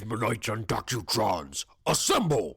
Beavemanites and Docutrons, assemble!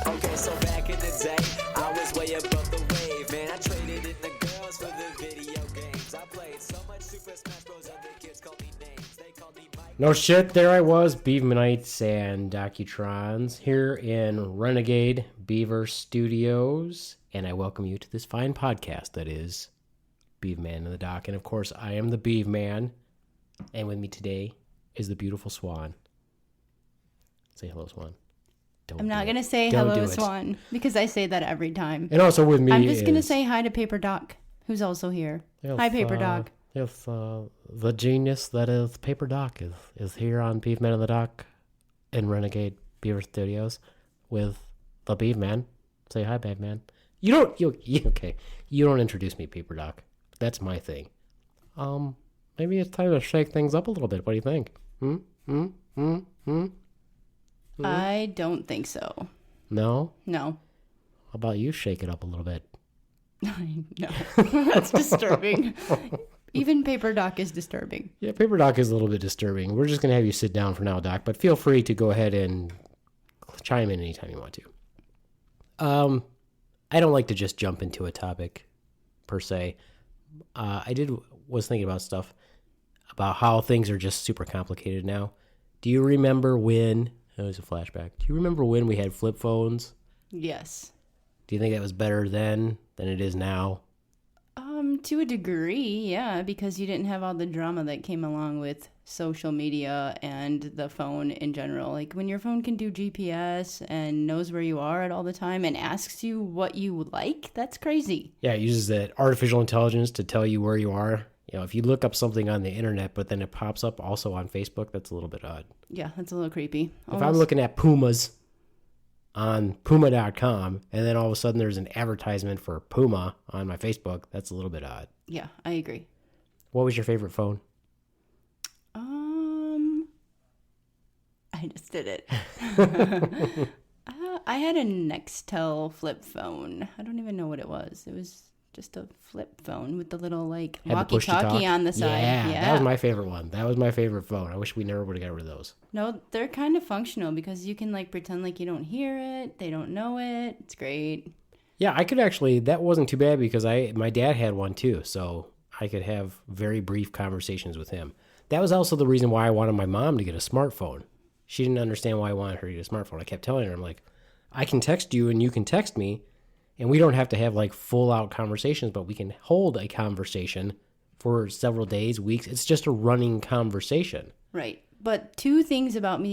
Okay, so back in the day, I was way above the wave, man. I traded in the girls for the video games. I played so much Super Smash Bros. Other kids called me names. They called me Mike. No shit, there I was, Beavemanites and Docutrons, here in Renegade Beaver Studios, and I welcome you to this fine podcast that is Beaveman in the Dock. And of course, I am the Beaveman, and with me today is the beautiful Swan. Say hello, Swan. I'm not going to say Don't hello, do it. Swan, because I say that every time. And also with me I'm just going to is- say hi to Paper Doc, who's also here. Yes, Hi, Paper Doc. Yes, the genius that is Paper Doc is here on Beaveman in the Dock in Renegade Beaver Studios with the Beaveman. Say hi, Beaveman. You don't introduce me, Paper Doc. That's my thing. Maybe it's time to shake things up a little bit. What do you think? I don't think so. No? No. How about you shake it up a little bit? No. That's disturbing. Even Paper Doc is disturbing. Yeah, Paper Doc is a little bit disturbing. We're just going to have you sit down for now, Doc, but feel free to go ahead and chime in anytime you want to. I don't like to just jump into a topic, per se. Was thinking about stuff, about how things are just super complicated now. Do you remember when, that was a flashback, do you remember when we had flip phones? Yes. Do you think that was better then than it is now? To a degree, yeah, because you didn't have all the drama that came along with social media and the phone in general. Like when your phone can do GPS and knows where you are at all the time and asks you what you like, that's crazy. Yeah, it uses that artificial intelligence to tell you where you are. You know, if you look up something on the internet, but then it pops up also on Facebook, that's a little bit odd. Yeah, that's a little creepy. If I'm looking at Pumas on Puma.com, and then all of a sudden there's an advertisement for Puma on my Facebook, that's a little bit odd. Yeah, I agree. What was your favorite phone? I just did it. I had a Nextel flip phone. I don't even know what it was. It was just a flip phone with the little like Had the push to talk? walkie-talkie on the side. Yeah, that was my favorite one. That was my favorite phone. I wish we never would have got rid of those. No, they're kind of functional because you can like pretend like you don't hear it. They don't know it. It's great. Yeah, I could actually, that wasn't too bad because my dad had one too, so I could have very brief conversations with him. That was also the reason why I wanted my mom to get a smartphone. She didn't understand why I wanted her to get a smartphone. I kept telling her, I'm like, I can text you and you can text me, and we don't have to have like full out conversations, but we can hold a conversation for several days, weeks. It's just a running conversation. Right. But two things about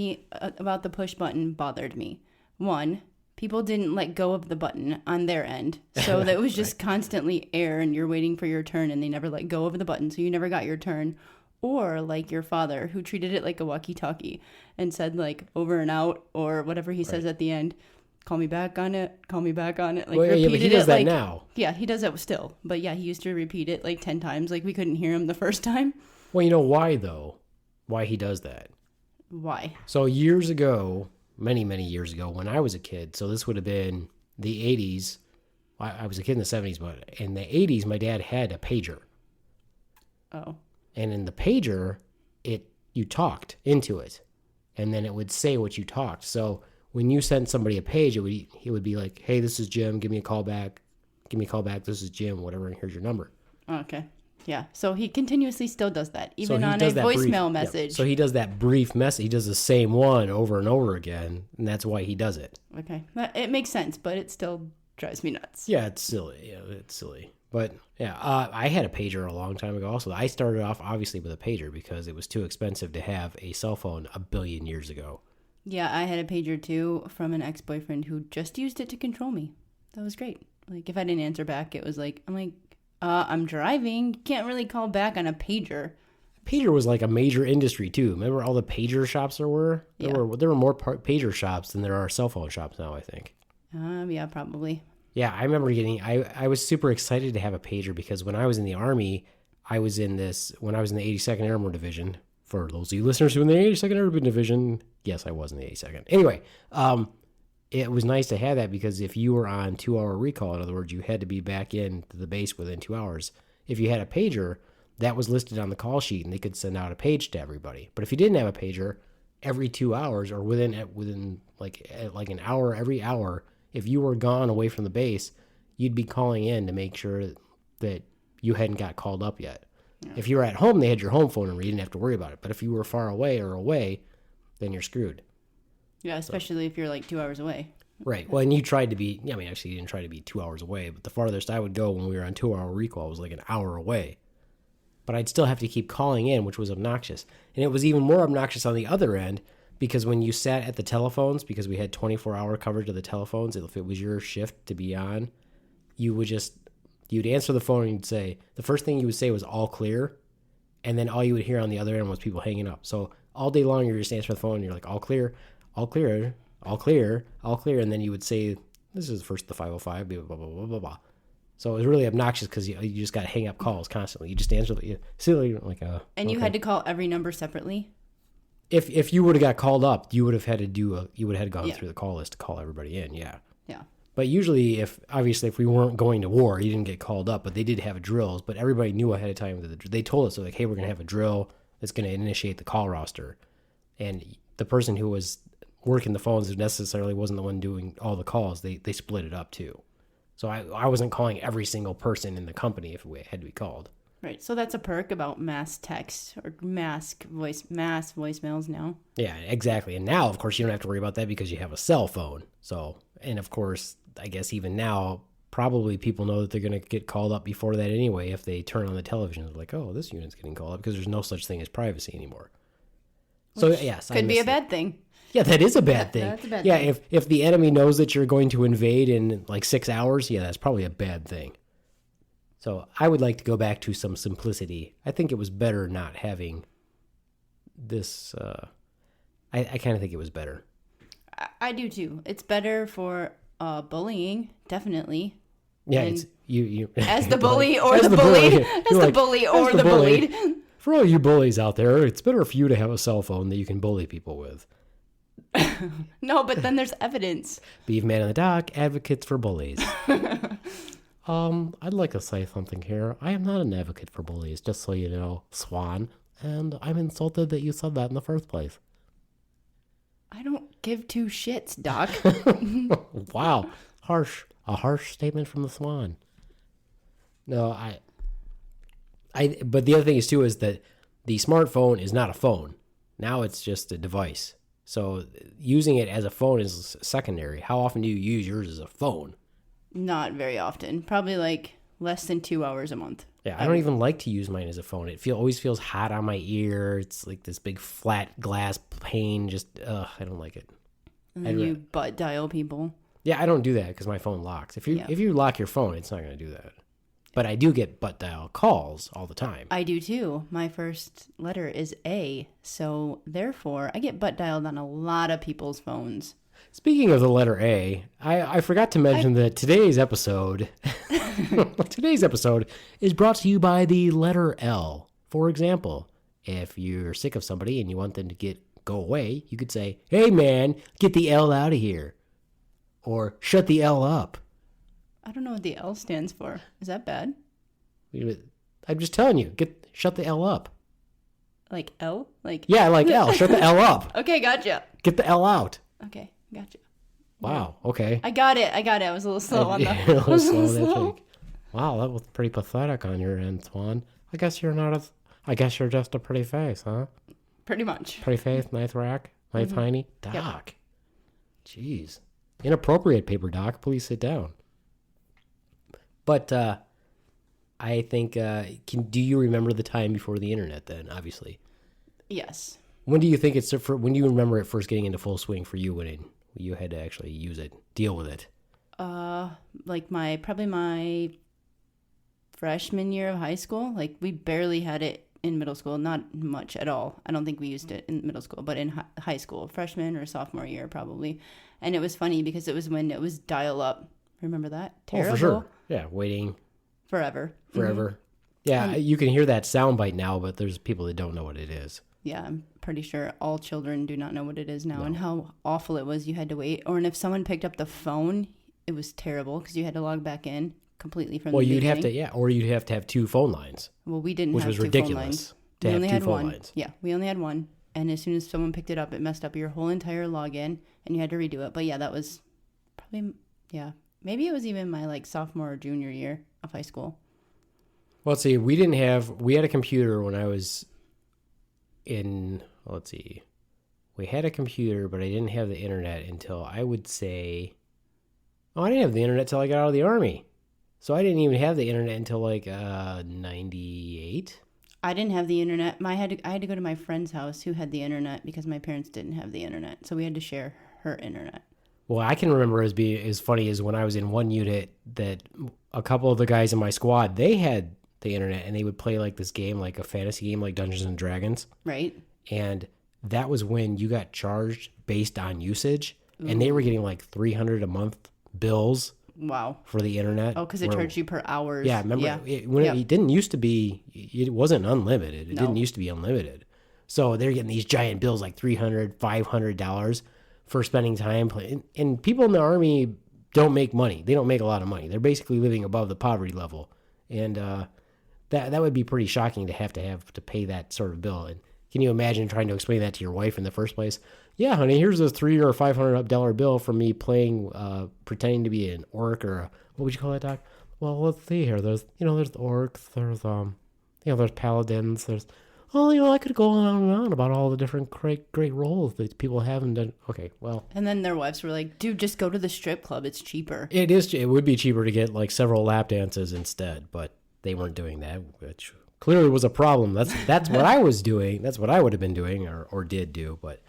about the push button bothered me. One, people didn't let go of the button on their end. So that was just constantly air and you're waiting for your turn and they never let go of the button. So you never got your turn. Or like your father who treated it like a walkie-talkie and said like over and out or whatever he says at the end. Call me back on it. Call me back on it. Like, well, yeah, but he does that like, now. Yeah, he does that still. But yeah, he used to repeat it like 10 times. Like we couldn't hear him the first time. Well, you know why though? Why he does that? Why? So years ago, many, many years ago, when I was a kid, so this would have been the 80s. I was a kid in the 70s, but in the 80s, my dad had a pager. Oh. And in the pager, you talked into it, and then it would say what you talked. So when you sent somebody a page, he would be like, "Hey, this is Jim. Give me a call back. Give me a call back. This is Jim. Whatever. And here's your number." Okay. Yeah. So he continuously still does that, So even he on a does that voicemail brief- yeah. message. So he does that brief message. He does the same one over and over again, and that's why he does it. Okay. It makes sense, but it still drives me nuts. Yeah, it's silly. Yeah, it's silly. But yeah, I had a pager a long time ago. Also, I started off obviously with a pager because it was too expensive to have a cell phone a billion years ago. Yeah, I had a pager too from an ex-boyfriend who just used it to control me. That was great. Like if I didn't answer back, it was like, I'm driving. You can't really call back on a pager. Pager was like a major industry too. Remember all the pager shops there were? There were more pager shops than there are cell phone shops now, I think. Yeah, probably. Yeah, I remember I was super excited to have a pager because when I was in the Army, when I was in the 82nd Airborne Division, for those of you listeners who are in the 82nd Airborne Division, yes, I was in the 82nd. Anyway, it was nice to have that because if you were on 2-hour recall, in other words, you had to be back in to the base within 2 hours. If you had a pager, that was listed on the call sheet and they could send out a page to everybody. But if you didn't have a pager, every 2 hours or within like an hour, every hour, if you were gone away from the base, you'd be calling in to make sure that you hadn't got called up yet. Yeah. If you were at home, they had your home phone number. You didn't have to worry about it. But if you were far away, then you're screwed. Yeah, especially if you're like 2 hours away. Right. Well, and you tried to be, I mean, actually, you didn't try to be 2 hours away, but the farthest I would go when we were on 2-hour recall was like an hour away. But I'd still have to keep calling in, which was obnoxious. And it was even more obnoxious on the other end because when you sat at the telephones, because we had 24-hour coverage of the telephones, if it was your shift to be on, you'd answer the phone and you'd say, the first thing you would say was all clear. And then all you would hear on the other end was people hanging up. So all day long, you're just answering the phone and you're like, all clear, all clear, all clear, all clear. And then you would say, this is first the 505, blah, blah, blah, blah, blah, blah. So it was really obnoxious because you just got to hang up calls constantly. You just answer silly like a. And you had to call every number separately. If you would have got called up, you would have had to gone through the call list to call everybody in. Yeah. Yeah. But usually, if we weren't going to war, you didn't get called up. But they did have drills. But everybody knew ahead of time that they told us, so like, hey, we're gonna have a drill that's gonna initiate the call roster, and the person who was working the phones necessarily wasn't the one doing all the calls. They split it up too. So I wasn't calling every single person in the company if it had to be called. Right. So that's a perk about mass text or mass voicemails now. Yeah, exactly. And now, of course, you don't have to worry about that because you have a cell phone. So, and of course, I guess even now, probably people know that they're going to get called up before that anyway if they turn on the television. It's like, oh, this unit's getting called up because there's no such thing as privacy anymore. So, yes. Could be a bad thing. Yeah, that is a bad thing. That's a bad thing. If the enemy knows that you're going to invade in like 6 hours, yeah, that's probably a bad thing. So I would like to go back to some simplicity. I think it was better not having this. I kind of think it was better. I do too. It's better for bullying, definitely. Yeah, it's you as the bully or the bullied, as the bully or the bullied. For all you bullies out there, it's better for you to have a cell phone that you can bully people with. No, but then there's evidence. Beef Man in the Dock, advocates for bullies. I'd like to say something here. I am not an advocate for bullies, just so you know, Swan. And I'm insulted that you said that in the first place. I don't give two shits, Doc. Wow. Harsh. A harsh statement from the Swan. No, but the other thing is, too, is that the smartphone is not a phone. Now it's just a device. So using it as a phone is secondary. How often do you use yours as a phone? Not very often. Probably like less than 2 hours a month. Yeah, I don't even like to use mine as a phone. It always feels hot on my ear. It's like this big flat glass pane. Just, I don't like it. And then you butt dial people. Yeah, I don't do that because my phone locks. If you lock your phone, it's not going to do that. But I do get butt dial calls all the time. I do too. My first letter is A. So therefore, I get butt dialed on a lot of people's phones. Speaking of the letter A, I forgot to mention that today's episode is brought to you by the letter L. For example, if you're sick of somebody and you want them to go away, you could say, "Hey man, get the L out of here," or "Shut the L up." I don't know what the L stands for. Is that bad? I'm just telling you, shut the L up. Like L? Yeah, like L. Shut the L up. Okay, gotcha. Get the L out. Okay, gotcha. Wow. Okay. I got it. I was a little slow on that. A little slow. Wow, that was pretty pathetic on your end, Swan. I guess you're just a pretty face, huh? Pretty much. Pretty face, nice rack, nice hiney. Doc. Yep. Jeez. Inappropriate, Paper Doc. Please sit down. But I think, do you remember the time before the internet then, obviously? Yes. When do you think when do you remember it first getting into full swing for you when you had to actually use it, deal with it? Like probably my freshman year of high school. Like we barely had it in middle school, not much at all. I don't think we used it in middle school, but in high school, freshman or sophomore year probably. And it was funny because it was when it was dial up. Remember that? Terrible. Oh, for sure. Yeah, waiting. Forever. Mm-hmm. Yeah, you can hear that soundbite now, but there's people that don't know what it is. Yeah, I'm pretty sure all children do not know what it is now and how awful it was. You had to wait. Or and if someone picked up the phone, it was terrible because you had to log back in completely from Well, the you'd beginning. have to, or you'd have to have 2 phone lines, Well, we didn't which have was 2 ridiculous phone lines. to We have only 2 had phone one. lines. Yeah, we only had one. And as soon as someone picked it up, it messed up your whole entire login and you had to redo it. But yeah, that was probably, maybe it was even my like sophomore or junior year of high school. Well, let's see. We had a computer when I was in, let's see. We had a computer, but I didn't have the internet until I would say, I didn't have the internet till I got out of the Army. So I didn't even have the internet until like 98. I didn't have the internet. I had to go to my friend's house who had the internet because my parents didn't have the internet. So we had to share her internet. Well, I can remember as being as funny as when I was in one unit that a couple of the guys in my squad, they had the internet and they would play like this game, like a fantasy game like Dungeons and Dragons. Right. And that was when you got charged based on usage. And they were getting like $300 a month bills Wow. for the internet. Oh, because it charged you per hours. Yeah, remember Yeah. when it didn't used to be, it wasn't unlimited. It No. didn't used to be unlimited. So they're getting these giant bills like $300, $500 for spending time playing. And people in the Army don't make money. They don't make a lot of money. They're basically living above the poverty level. And that would be pretty shocking to have to pay that sort of bill. And can you imagine trying to explain that to your wife in the first place? Yeah, honey, here's a $300 or $500 bill from me playing, pretending to be an orc or what would you call that, Doc? Well, let's see here. There's orcs. There's there's paladins. There's, I could go on and on about all the different great roles that people have and done. Okay, well, And then their wives were like, dude, just go to the strip club. It's cheaper. it would be cheaper to get like several lap dances instead, but they weren't doing that, which clearly was a problem. That's what I was doing. That's what I would have been doing or did do, but.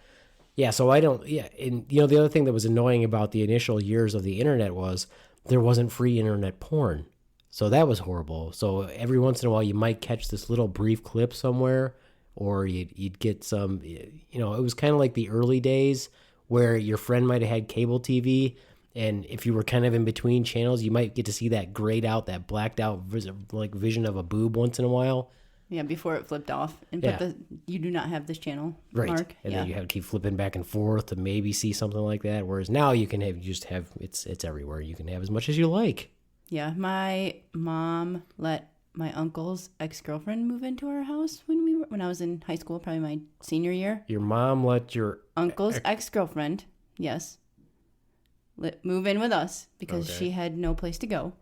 Yeah, so I don't, and the other thing that was annoying about the initial years of the internet was there wasn't free internet porn. So that was horrible. So every once in a while you might catch this little brief clip somewhere, or you'd get some, it was kind of like the early days where your friend might have had cable TV, and if you were kind of in between channels, you might get to see that grayed out, that blacked out vision of a boob once in a while. Yeah, before it flipped off and put you do not have this channel mark. And then you have to keep flipping back and forth to maybe see something like that. Whereas now you can have it's everywhere. You can have as much as you like. Yeah, my mom let my uncle's ex-girlfriend move into our house when I was in high school, probably my senior year. Your mom let your Uncle's ex-girlfriend, yes, move in with us because she had no place to go.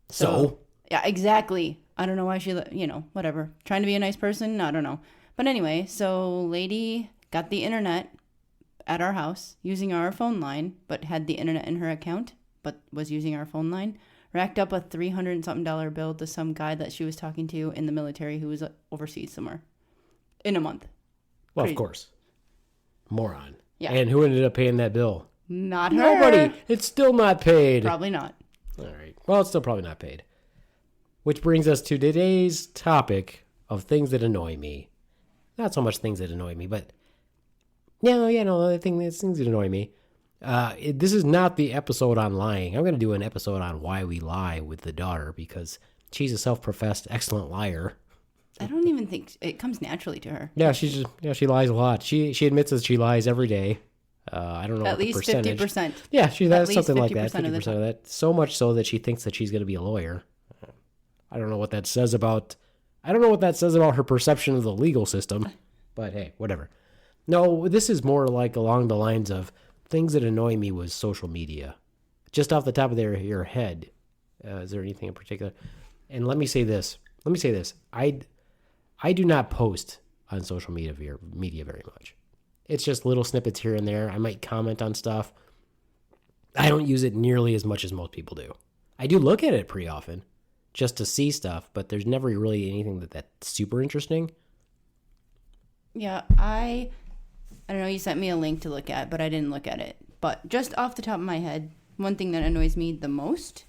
So Yeah, exactly. I don't know why she, whatever. Trying to be a nice person? I don't know. But anyway, so lady got the internet at our house using our phone line, but had the internet in her account, but was using our phone line. Racked up a $300 and something bill to some guy that she was talking to in the military who was overseas somewhere in a month. Well, Crazy. of course. Moron. Yeah. And who ended up paying that bill? Not her. Nobody. It's still not paid. Probably not. All right. Well, it's still probably not paid. Which brings us to today's topic of things that annoy me. Not so much things that annoy me, but I think it's things that annoy me. This is not the episode on lying. I'm going to do an episode on why we lie with the daughter because she's a self-professed excellent liar. I don't even think it comes naturally to her. Yeah, she lies a lot. She admits that she lies every day. I don't know At what the least percentage. 50%. Yeah, she has least something like that. 50% of the 50% of that. So much so that she thinks that she's going to be a lawyer. I don't know what that says about her perception of the legal system, but hey, whatever. No, this is more like along the lines of things that annoy me with social media. Just off the top of your head, is there anything in particular? And let me say this. I do not post on social media very much. It's just little snippets here and there. I might comment on stuff. I don't use it nearly as much as most people do. I do look at it pretty often just to see stuff, but there's never really anything that's super interesting. Yeah, I don't know, you sent me a link to look at, but I didn't look at it. But just off the top of my head, one thing that annoys me the most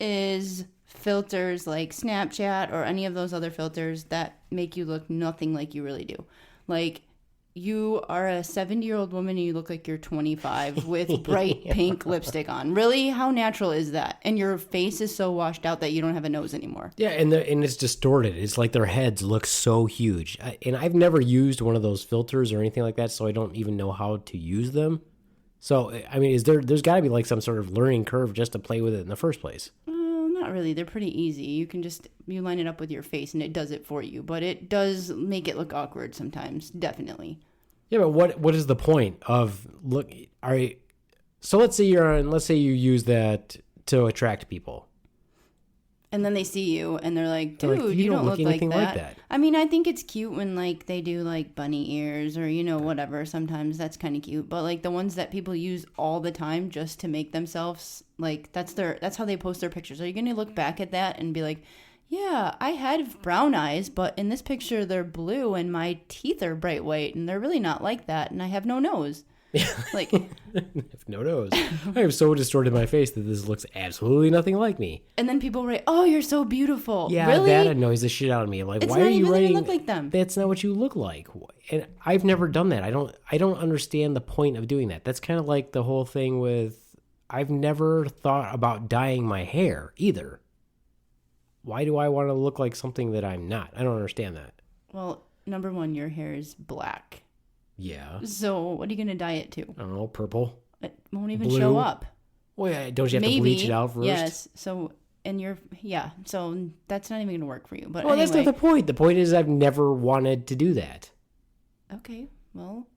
is filters like Snapchat or any of those other filters that make you look nothing like you really do. Like, you are a 70-year-old woman and you look like you're 25 with bright pink lipstick on. Really? How natural is that? And your face is so washed out that you don't have a nose anymore. Yeah, and it's distorted. It's like their heads look so huge. And I've never used one of those filters or anything like that, so I don't even know how to use them. So, I mean, there's got to be like some sort of learning curve just to play with it in the first place. Not really. They're pretty easy. You line it up with your face and it does it for you. But it does make it look awkward sometimes, definitely. Yeah, but what is the point of so let's say you use that to attract people. And then they see you and they're like, dude, They're like, you don't look anything like like that. that. I mean, I think it's cute when like they do like bunny ears or, whatever. Sometimes that's kind of cute. But like the ones that people use all the time just to make themselves like that's how they post their pictures. Are you going to look back at that and be like, yeah, I had brown eyes, but in this picture they're blue and my teeth are bright white and they're really not like that and I have no nose. Like, no nose. I have so distorted my face that this looks absolutely nothing like me. and then people write, "Oh, you're so beautiful." Yeah, really? that annoys the shit out of me. Like, It's why not are you even that you writing? look like them. That's not what you look like. And I've never done that. I don't understand the point of doing that. That's kind of like the whole thing with. I've never thought about dyeing my hair either. Why do I want to look like something that I'm not? I don't understand that. Well, number one, your hair is black. Yeah. So what are you going to dye it to? I don't know, purple. It won't even Blue. show up. Well, yeah, don't you have to bleach it out first? Yes. So, so that's not even going to work for you. But Well, anyway. that's not the point. The point is I've never wanted to do that. Okay. Well,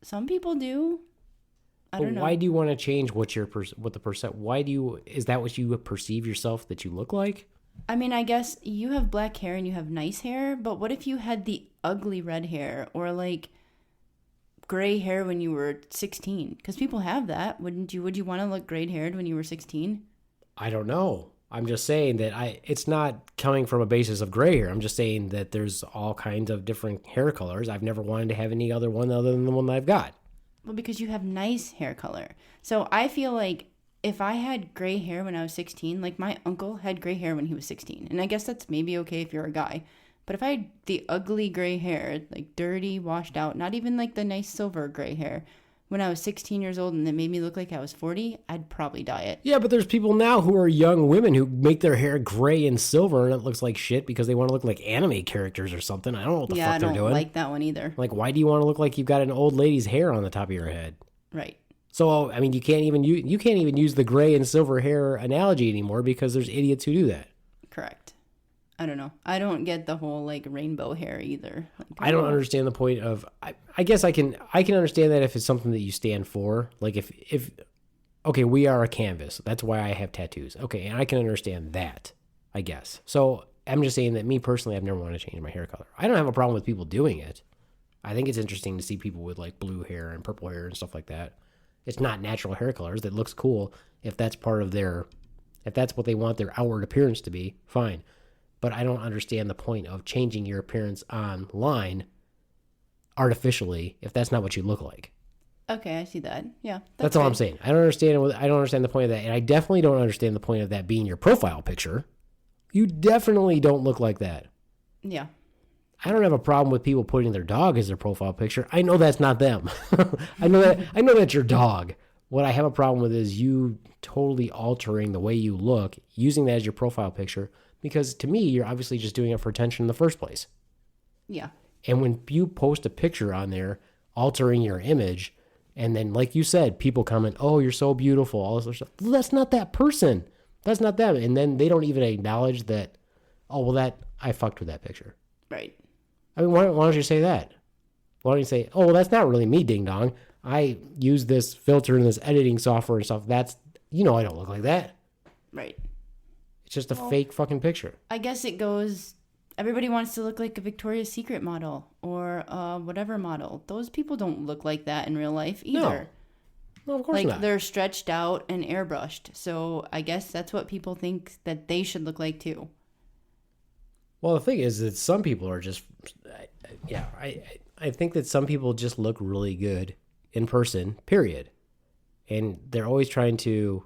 some people do. I don't know. Why do you want to change what the percent? Is that what you perceive yourself that you look like? I mean, I guess you have black hair and you have nice hair, but what if you had the ugly red hair or like gray hair when you were 16? Because people have that. Would you want to look gray haired when you were 16? I don't know. I'm just saying that it's not coming from a basis of gray hair. I'm just saying that there's all kinds of different hair colors. I've never wanted to have any other one other than the one that I've got. Well, because you have nice hair color. So I feel like if I had gray hair when I was 16, like my uncle had gray hair when he was 16. And I guess that's maybe okay if you're a guy. But if I had the ugly gray hair, like dirty, washed out, not even like the nice silver gray hair, when I was 16 years old and it made me look like I was 40, I'd probably dye it. Yeah, but there's people now who are young women who make their hair gray and silver and it looks like shit because they want to look like anime characters or something. I don't know what the fuck they're doing. I don't like that one either. Like, why do you want to look like you've got an old lady's hair on the top of your head? Right. So, I mean, you can't even use the gray and silver hair analogy anymore because there's idiots who do that. Correct. I don't know. I don't get the whole like rainbow hair either. Like, I don't understand the point of. I guess I can understand that if it's something that you stand for. Like if okay, we are a canvas. That's why I have tattoos. Okay, and I can understand that. I guess. So I'm just saying that me personally, I've never wanted to change my hair color. I don't have a problem with people doing it. I think it's interesting to see people with like blue hair and purple hair and stuff like that. It's not natural hair colors. That looks cool if that's part of if that's what they want their outward appearance to be. Fine. But I don't understand the point of changing your appearance online artificially if that's not what you look like. Okay, I see that. Yeah. That's all I'm saying. I don't understand the point of that. And I definitely don't understand the point of that being your profile picture. You definitely don't look like that. Yeah. I don't have a problem with people putting their dog as their profile picture. I know that's not them. I know that's your dog. What I have a problem with is you totally altering the way you look, using that as your profile picture. Because to me, you're obviously just doing it for attention in the first place. Yeah. And when you post a picture on there, altering your image, and then, like you said, people comment, "Oh, you're so beautiful," all this other stuff. Well, that's not that person. That's not them. And then they don't even acknowledge that, "Oh, well, I fucked with that picture." Right. I mean, why don't you say that? Why don't you say, "Oh, well, that's not really me, ding dong. I use this filter and this editing software and stuff. I don't look like that." Right. It's just a fake fucking picture. I guess it goes, everybody wants to look like a Victoria's Secret model or whatever model. Those people don't look like that in real life either. No, of course not. They're stretched out and airbrushed. So I guess that's what people think that they should look like too. Well, the thing is that some people are just, I think that some people just look really good in person, period. And they're always trying to,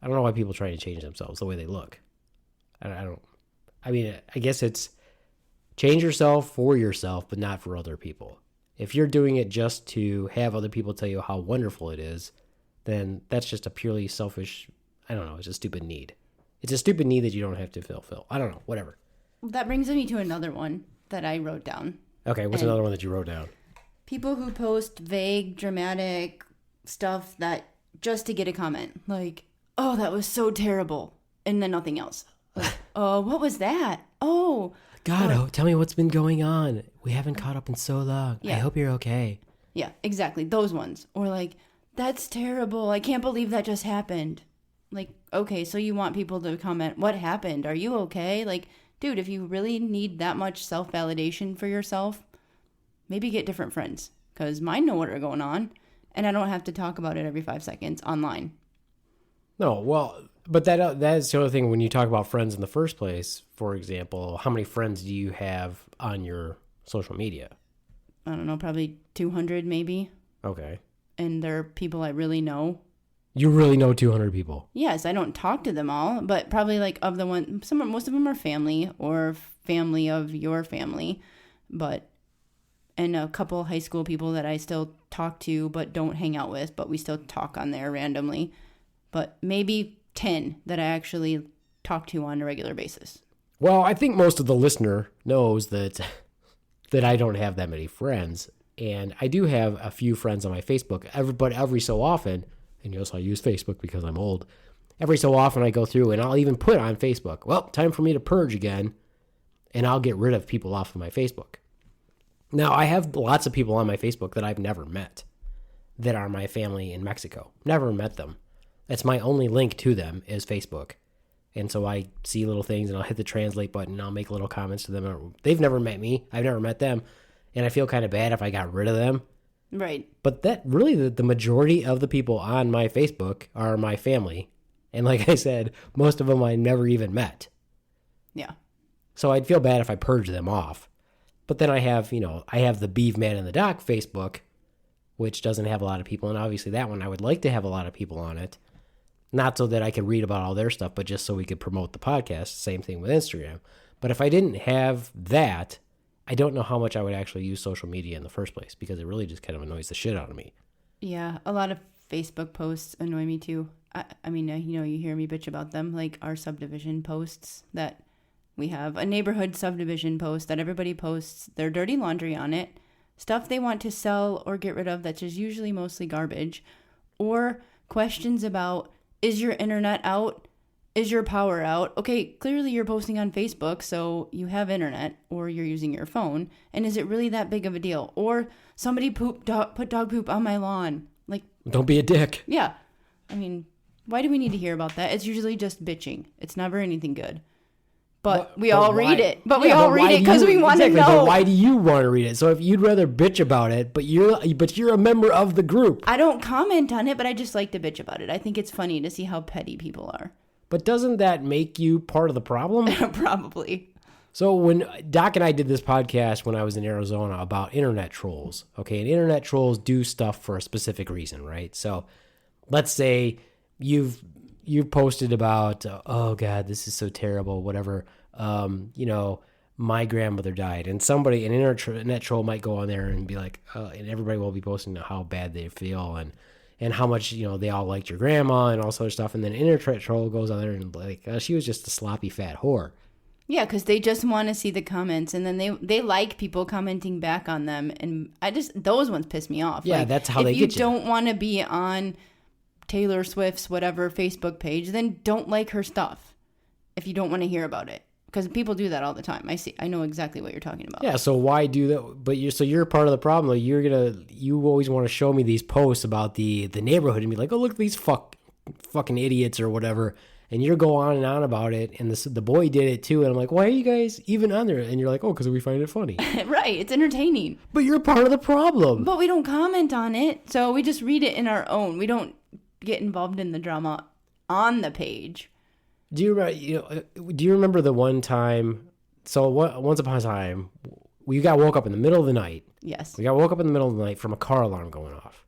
I don't know why people try to change themselves the way they look. I guess it's Change yourself for yourself, but not for other people. If you're doing it just to have other people tell you how wonderful it is, then that's just a purely selfish, I don't know, it's a stupid need. It's a stupid need that you don't have to fulfill. I don't know, whatever. That brings me to another one that I wrote down. Okay, what's another one that you wrote down? People who post vague, dramatic stuff that just to get a comment. Like, oh, that was so terrible. And then nothing else. Like, oh, what was that? Oh. God, tell me what's been going on. We haven't caught up in so long. Yeah. I hope you're okay. Yeah, exactly. Those ones. Or like, that's terrible. I can't believe that just happened. Like, okay, so you want people to comment, what happened? Are you okay? Like, dude, if you really need that much self-validation for yourself, maybe get different friends. Because mine know what are going on. And I don't have to talk about it every 5 seconds online. No, well, but that's the other thing when you talk about friends in the first place. For example, how many friends do you have on your social media? I don't know, probably 200 maybe. Okay. And they're people I really know. You really know 200 people? Yes, I don't talk to them all, but probably like of the one, most of them are family or family of your family, and a couple high school people that I still talk to but don't hang out with, but we still talk on there randomly. But maybe 10 that I actually talk to on a regular basis. Well, I think most of the listener knows that I don't have that many friends, and I do have a few friends on my Facebook. But every so often, and yes, I use Facebook because I'm old. Every so often, I go through and I'll even put on Facebook, well, time for me to purge again, and I'll get rid of people off of my Facebook. Now, I have lots of people on my Facebook that I've never met that are my family in Mexico. Never met them. That's my only link to them is Facebook. And so I see little things and I'll hit the translate button and I'll make little comments to them. They've never met me. I've never met them. And I feel kind of bad if I got rid of them. Right. But that really, the majority of the people on my Facebook are my family. And like I said, most of them I never even met. Yeah. So I'd feel bad if I purged them off. But then I have the Beef Man in the Dock Facebook, which doesn't have a lot of people. And obviously that one, I would like to have a lot of people on it. Not so that I could read about all their stuff, but just so we could promote the podcast. Same thing with Instagram. But if I didn't have that, I don't know how much I would actually use social media in the first place because it really just kind of annoys the shit out of me. Yeah, a lot of Facebook posts annoy me too. I mean, you hear me bitch about them, like our subdivision posts that we have. A neighborhood subdivision post that everybody posts their dirty laundry on it, stuff they want to sell or get rid of that's just usually mostly garbage, or questions about, is your internet out? Is your power out? Okay, clearly you're posting on Facebook, so you have internet, or you're using your phone. And is it really that big of a deal? Or somebody put dog poop on my lawn. Like, don't be a dick. Yeah. I mean, why do we need to hear about that? It's usually just bitching. It's never anything good. But we all read it. But we all read it because we want to know. But why do you want to read it? So if you'd rather bitch about it, but you're a member of the group. I don't comment on it, but I just like to bitch about it. I think it's funny to see how petty people are. But doesn't that make you part of the problem? Probably. So when Doc and I did this podcast when I was in Arizona about internet trolls, okay, and internet trolls do stuff for a specific reason, right? So let's say you've posted about, oh God, this is so terrible, whatever, my grandmother died, and an internet troll might go on there and be like, and everybody will be posting how bad they feel and how much, they all liked your grandma and all sorts of stuff. And then an internet troll goes on there and like, she was just a sloppy fat whore. Yeah, because they just want to see the comments, and then they like people commenting back on them. And those ones piss me off. Yeah, like, that's how they get you. If you don't want to be on Taylor Swift's whatever Facebook page, then don't like her stuff if you don't want to hear about it. Because people do that all the time. I know exactly what you're talking about. Yeah, so why do that? But you're part of the problem. Like you always want to show me these posts about the neighborhood and be like, oh, look at these fucking idiots or whatever. And you go on and on about it. And the boy did it too. And I'm like, why are you guys even on there? And you're like, oh, because we find it funny. Right, it's entertaining. But you're part of the problem. But we don't comment on it. So we just read it in our own. We don't get involved in the drama on the page. Do you remember the one time? So once upon a time, we got woke up in the middle of the night. Yes. We got woke up in the middle of the night from a car alarm going off.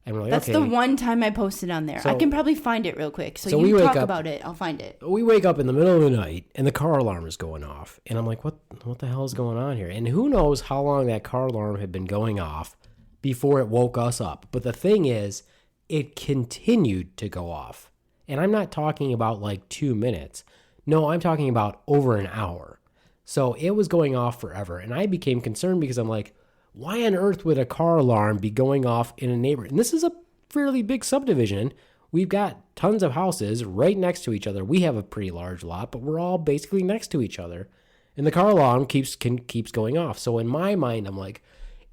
And we're like, That's okay. the one time I posted on there. I So- can probably find it real quick. So we you wake talk up- about it. I'll find it. We wake up in the middle of the night and the car alarm is going off. And I'm like, what the hell is going on here? And who knows how long that car alarm had been going off before it woke us up. But the thing is, it continued to go off. And I'm not talking about like 2 minutes. No, I'm talking about over an hour. So it was going off forever. And I became concerned because I'm like, why on earth would a car alarm be going off in a neighborhood? And this is a fairly big subdivision. We've got tons of houses right next to each other. We have a pretty large lot, but we're all basically next to each other. And the car alarm keeps going off. So in my mind, I'm like,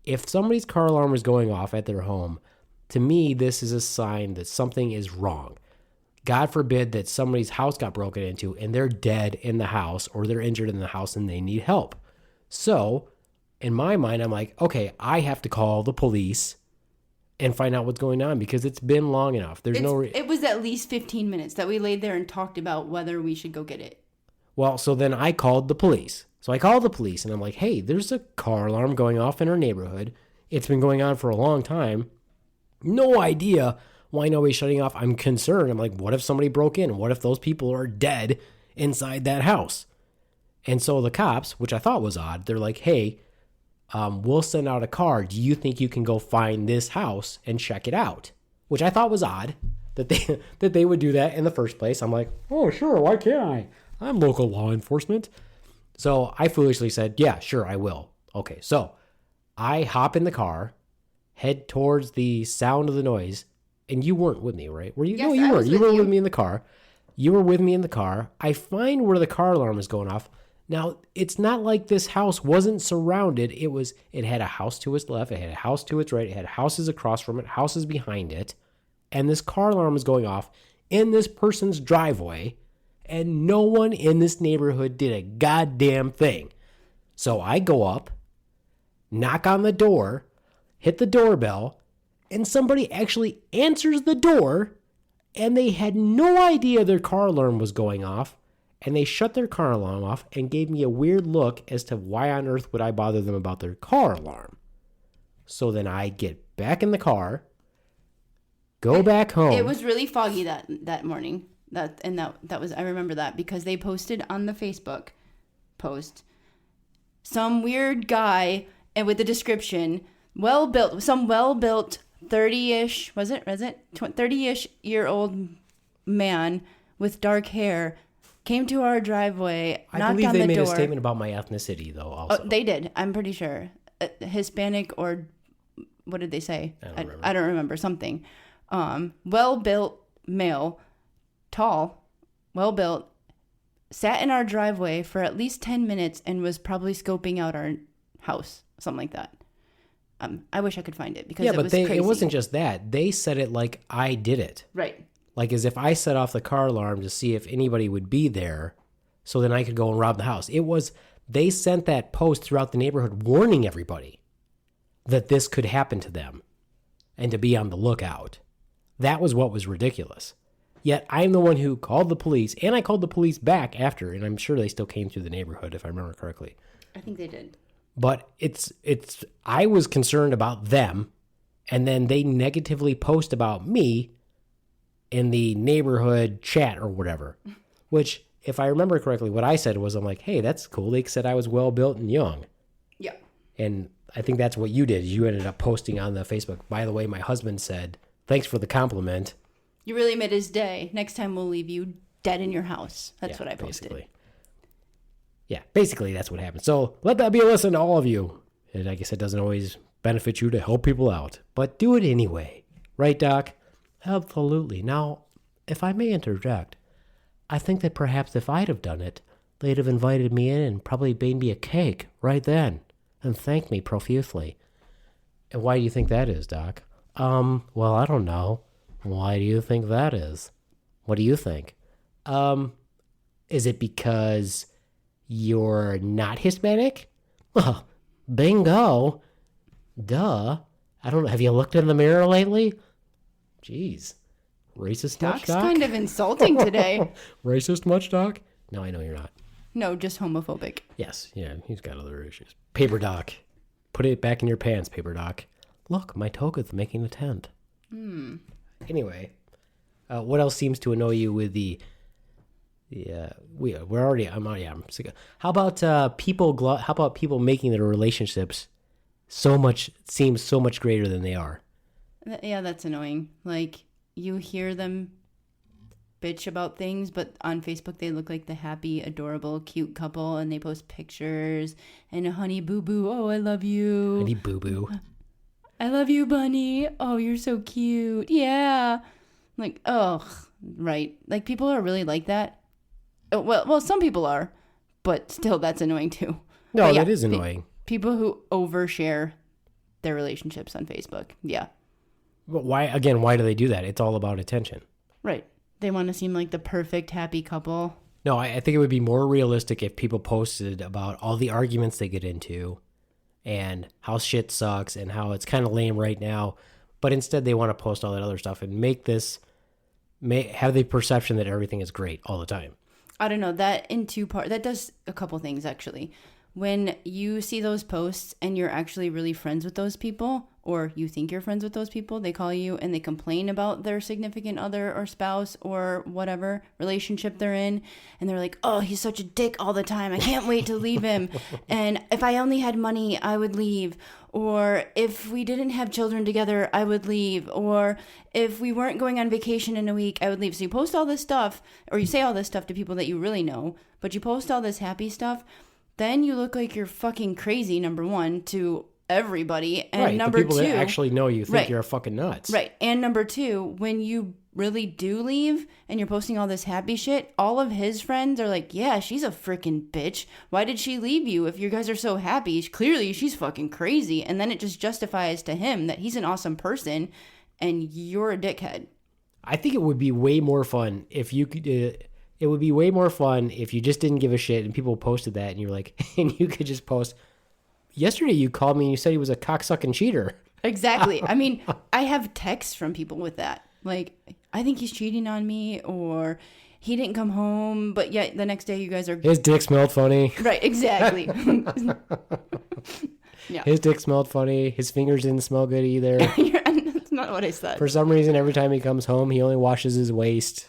if somebody's car alarm is going off at their home, to me, this is a sign that something is wrong. God forbid that somebody's house got broken into and they're dead in the house or they're injured in the house and they need help. So in my mind, I'm like, okay, I have to call the police and find out what's going on because it's been long enough. It was at least 15 minutes that we laid there and talked about whether we should go get it. Well, so then I called the police. So I called the police and I'm like, hey, there's a car alarm going off in our neighborhood. It's been going on for a long time. No idea why nobody's shutting off. I'm concerned. I'm like, what if somebody broke in? What if those people are dead inside that house? And so the cops, which I thought was odd, they're like, hey, we'll send out a car. Do you think you can go find this house and check it out? Which I thought was odd that they would do that in the first place. I'm like, oh, sure. Why can't I? I'm local law enforcement. So I foolishly said, yeah, sure, I will. Okay, so I hop in the car, head towards the sound of the noise, and you weren't with me, right? Were you? Yes, No, you I were. was You with were you. with me in the car. You were with me in the car. I find where the car alarm is going off. Now, it's not like this house wasn't surrounded. It had a house to its left. It had a house to its right. It had houses across from it, houses behind it. And this car alarm is going off in this person's driveway. And no one in this neighborhood did a goddamn thing. So I go up, knock on the door, hit the doorbell, and somebody actually answers the door. And they had no idea their car alarm was going off. And they shut their car alarm off and gave me a weird look as to why on earth would I bother them about their car alarm. So then I get back in the car, go back home. It was really foggy that morning. That was I remember that because they posted on the Facebook post some weird guy and with the description well built 30-ish 30-ish year old man with dark hair came to our driveway, I knocked believe on they the made door. a statement about my ethnicity, though, also. Oh, they did. I'm pretty sure. Hispanic or what did they say? I don't remember. Something. Well-built male, tall, well-built, sat in our driveway for at least 10 minutes and was probably scoping out our house. Something like that. I wish I could find it because it was crazy. It wasn't just that. They said it like I did it. Right. Like as if I set off the car alarm to see if anybody would be there so then I could go and rob the house. They sent that post throughout the neighborhood warning everybody that this could happen to them and to be on the lookout. That was what was ridiculous. Yet I'm the one who called the police, and I called the police back after, and I'm sure they still came through the neighborhood if I remember correctly. I think they did. But I was concerned about them, and then they negatively post about me in the neighborhood chat or whatever, which, if I remember correctly, what I said was, I'm like, hey, that's cool. They said I was well-built and young. Yeah. And I think that's what you did. You ended up posting on the Facebook. By the way, my husband said, thanks for the compliment. You really made his day. Next time we'll leave you dead in your house. That's what I posted. Basically that's what happened. So let that be a lesson to all of you. And I guess it doesn't always benefit you to help people out, but do it anyway. Right, Doc? Absolutely. Now, if I may interject, I think that perhaps if I'd have done it, they'd have invited me in and probably made me a cake right then and thanked me profusely. And why do you think that is, Doc? Well, I don't know. Why do you think that is? What do you think? Is it because you're not Hispanic? Well, bingo. Duh. I don't know. Have you looked in the mirror lately? Jeez. Racist much, Doc's Doc? kind of insulting today. Racist much, Doc? No, I know you're not. No, just homophobic. Yes, yeah, he's got other issues. Paper Doc. Put it back in your pants, Paper Doc. Look, my toga's making a tent. Anyway, what else seems to annoy you with the? We're already. I'm sick of. How about people? How about people making their relationships seems so much greater than they are? Yeah, that's annoying. Like, you hear them bitch about things, but on Facebook they look like the happy, adorable, cute couple, and they post pictures and honey boo boo, oh I love you. Honey boo boo. I love you, bunny. Oh, you're so cute. Yeah. Like, ugh, right. Like, people are really like that. Oh, well, some people are, but still that's annoying too. No, But yeah, that is annoying. People who overshare their relationships on Facebook. Yeah. But why do they do that? It's all about attention. Right. They want to seem like the perfect happy couple. No, I think it would be more realistic if people posted about all the arguments they get into and how shit sucks and how it's kind of lame right now. But instead they want to post all that other stuff and have the perception that everything is great all the time. I don't know. That in two parts. That does a couple things, actually. When you see those posts and you're actually really friends with those people, or you think you're friends with those people, they call you and they complain about their significant other or spouse or whatever relationship they're in. And they're like, oh, he's such a dick all the time. I can't wait to leave him. And if I only had money, I would leave. Or if we didn't have children together, I would leave. Or if we weren't going on vacation in a week, I would leave. So you post all this stuff, or you say all this stuff to people that you really know, but you post all this happy stuff. Then you look like you're fucking crazy, number one, to everybody. And right, number the people two, that actually know you think right, you're fucking nuts. Right. And number two, when you really do leave and you're posting all this happy shit, all of his friends are like, yeah, she's a freaking bitch. Why did she leave you? If you guys are so happy, clearly she's fucking crazy. And then it just justifies to him that he's an awesome person and you're a dickhead. I think it would be way more fun if you could... It would be way more fun if you just didn't give a shit and people posted that and you're like, and you could just post, yesterday you called me and you said he was a cocksucking cheater. Exactly. I mean, I have texts from people with that. Like, I think he's cheating on me, or he didn't come home, but yet the next day you guys are... His dick smelled funny. Right, exactly. Yeah. His dick smelled funny. His fingers didn't smell good either. That's not what I said. For some reason, every time he comes home, he only washes his waist.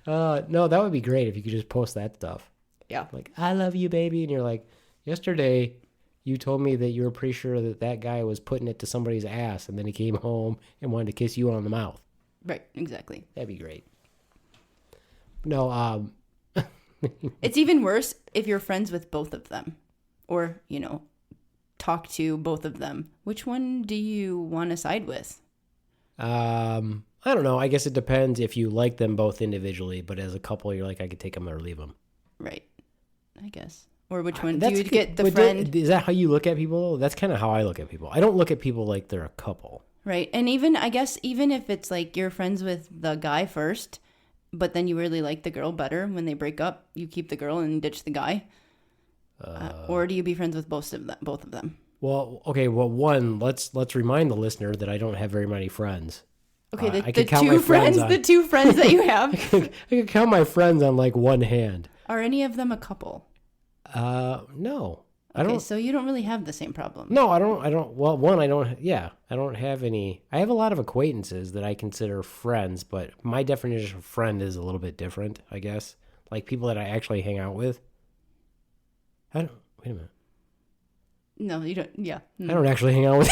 No, that would be great if you could just post that stuff. Yeah. Like, I love you, baby. And you're like, yesterday you told me that you were pretty sure that guy was putting it to somebody's ass, and then he came home and wanted to kiss you on the mouth. Right, exactly. That'd be great. No, it's even worse if you're friends with both of them, or, talk to both of them. Which one do you want to side with? I don't know. I guess it depends if you like them both individually, but as a couple, you're like, I could take them or leave them. Right. I guess. Or which one? Do you get the friend? Is that how you look at people? That's kind of how I look at people. I don't look at people like they're a couple. Right. And even if it's like you're friends with the guy first, but then you really like the girl better, when they break up, you keep the girl and ditch the guy. Or do you be friends with both of them? Well, okay. Well, one, let's remind the listener that I don't have very many friends. Okay, the two friends that you have. I could count my friends on like one hand. Are any of them a couple? No. I Okay, don't. so you don't really have the same problem. No, I don't. Well, one, I don't. Yeah, I don't have any. I have a lot of acquaintances that I consider friends, but my definition of friend is a little bit different, I guess. Like people that I actually hang out with. Wait a minute. No, you don't. Yeah. I don't actually hang out with.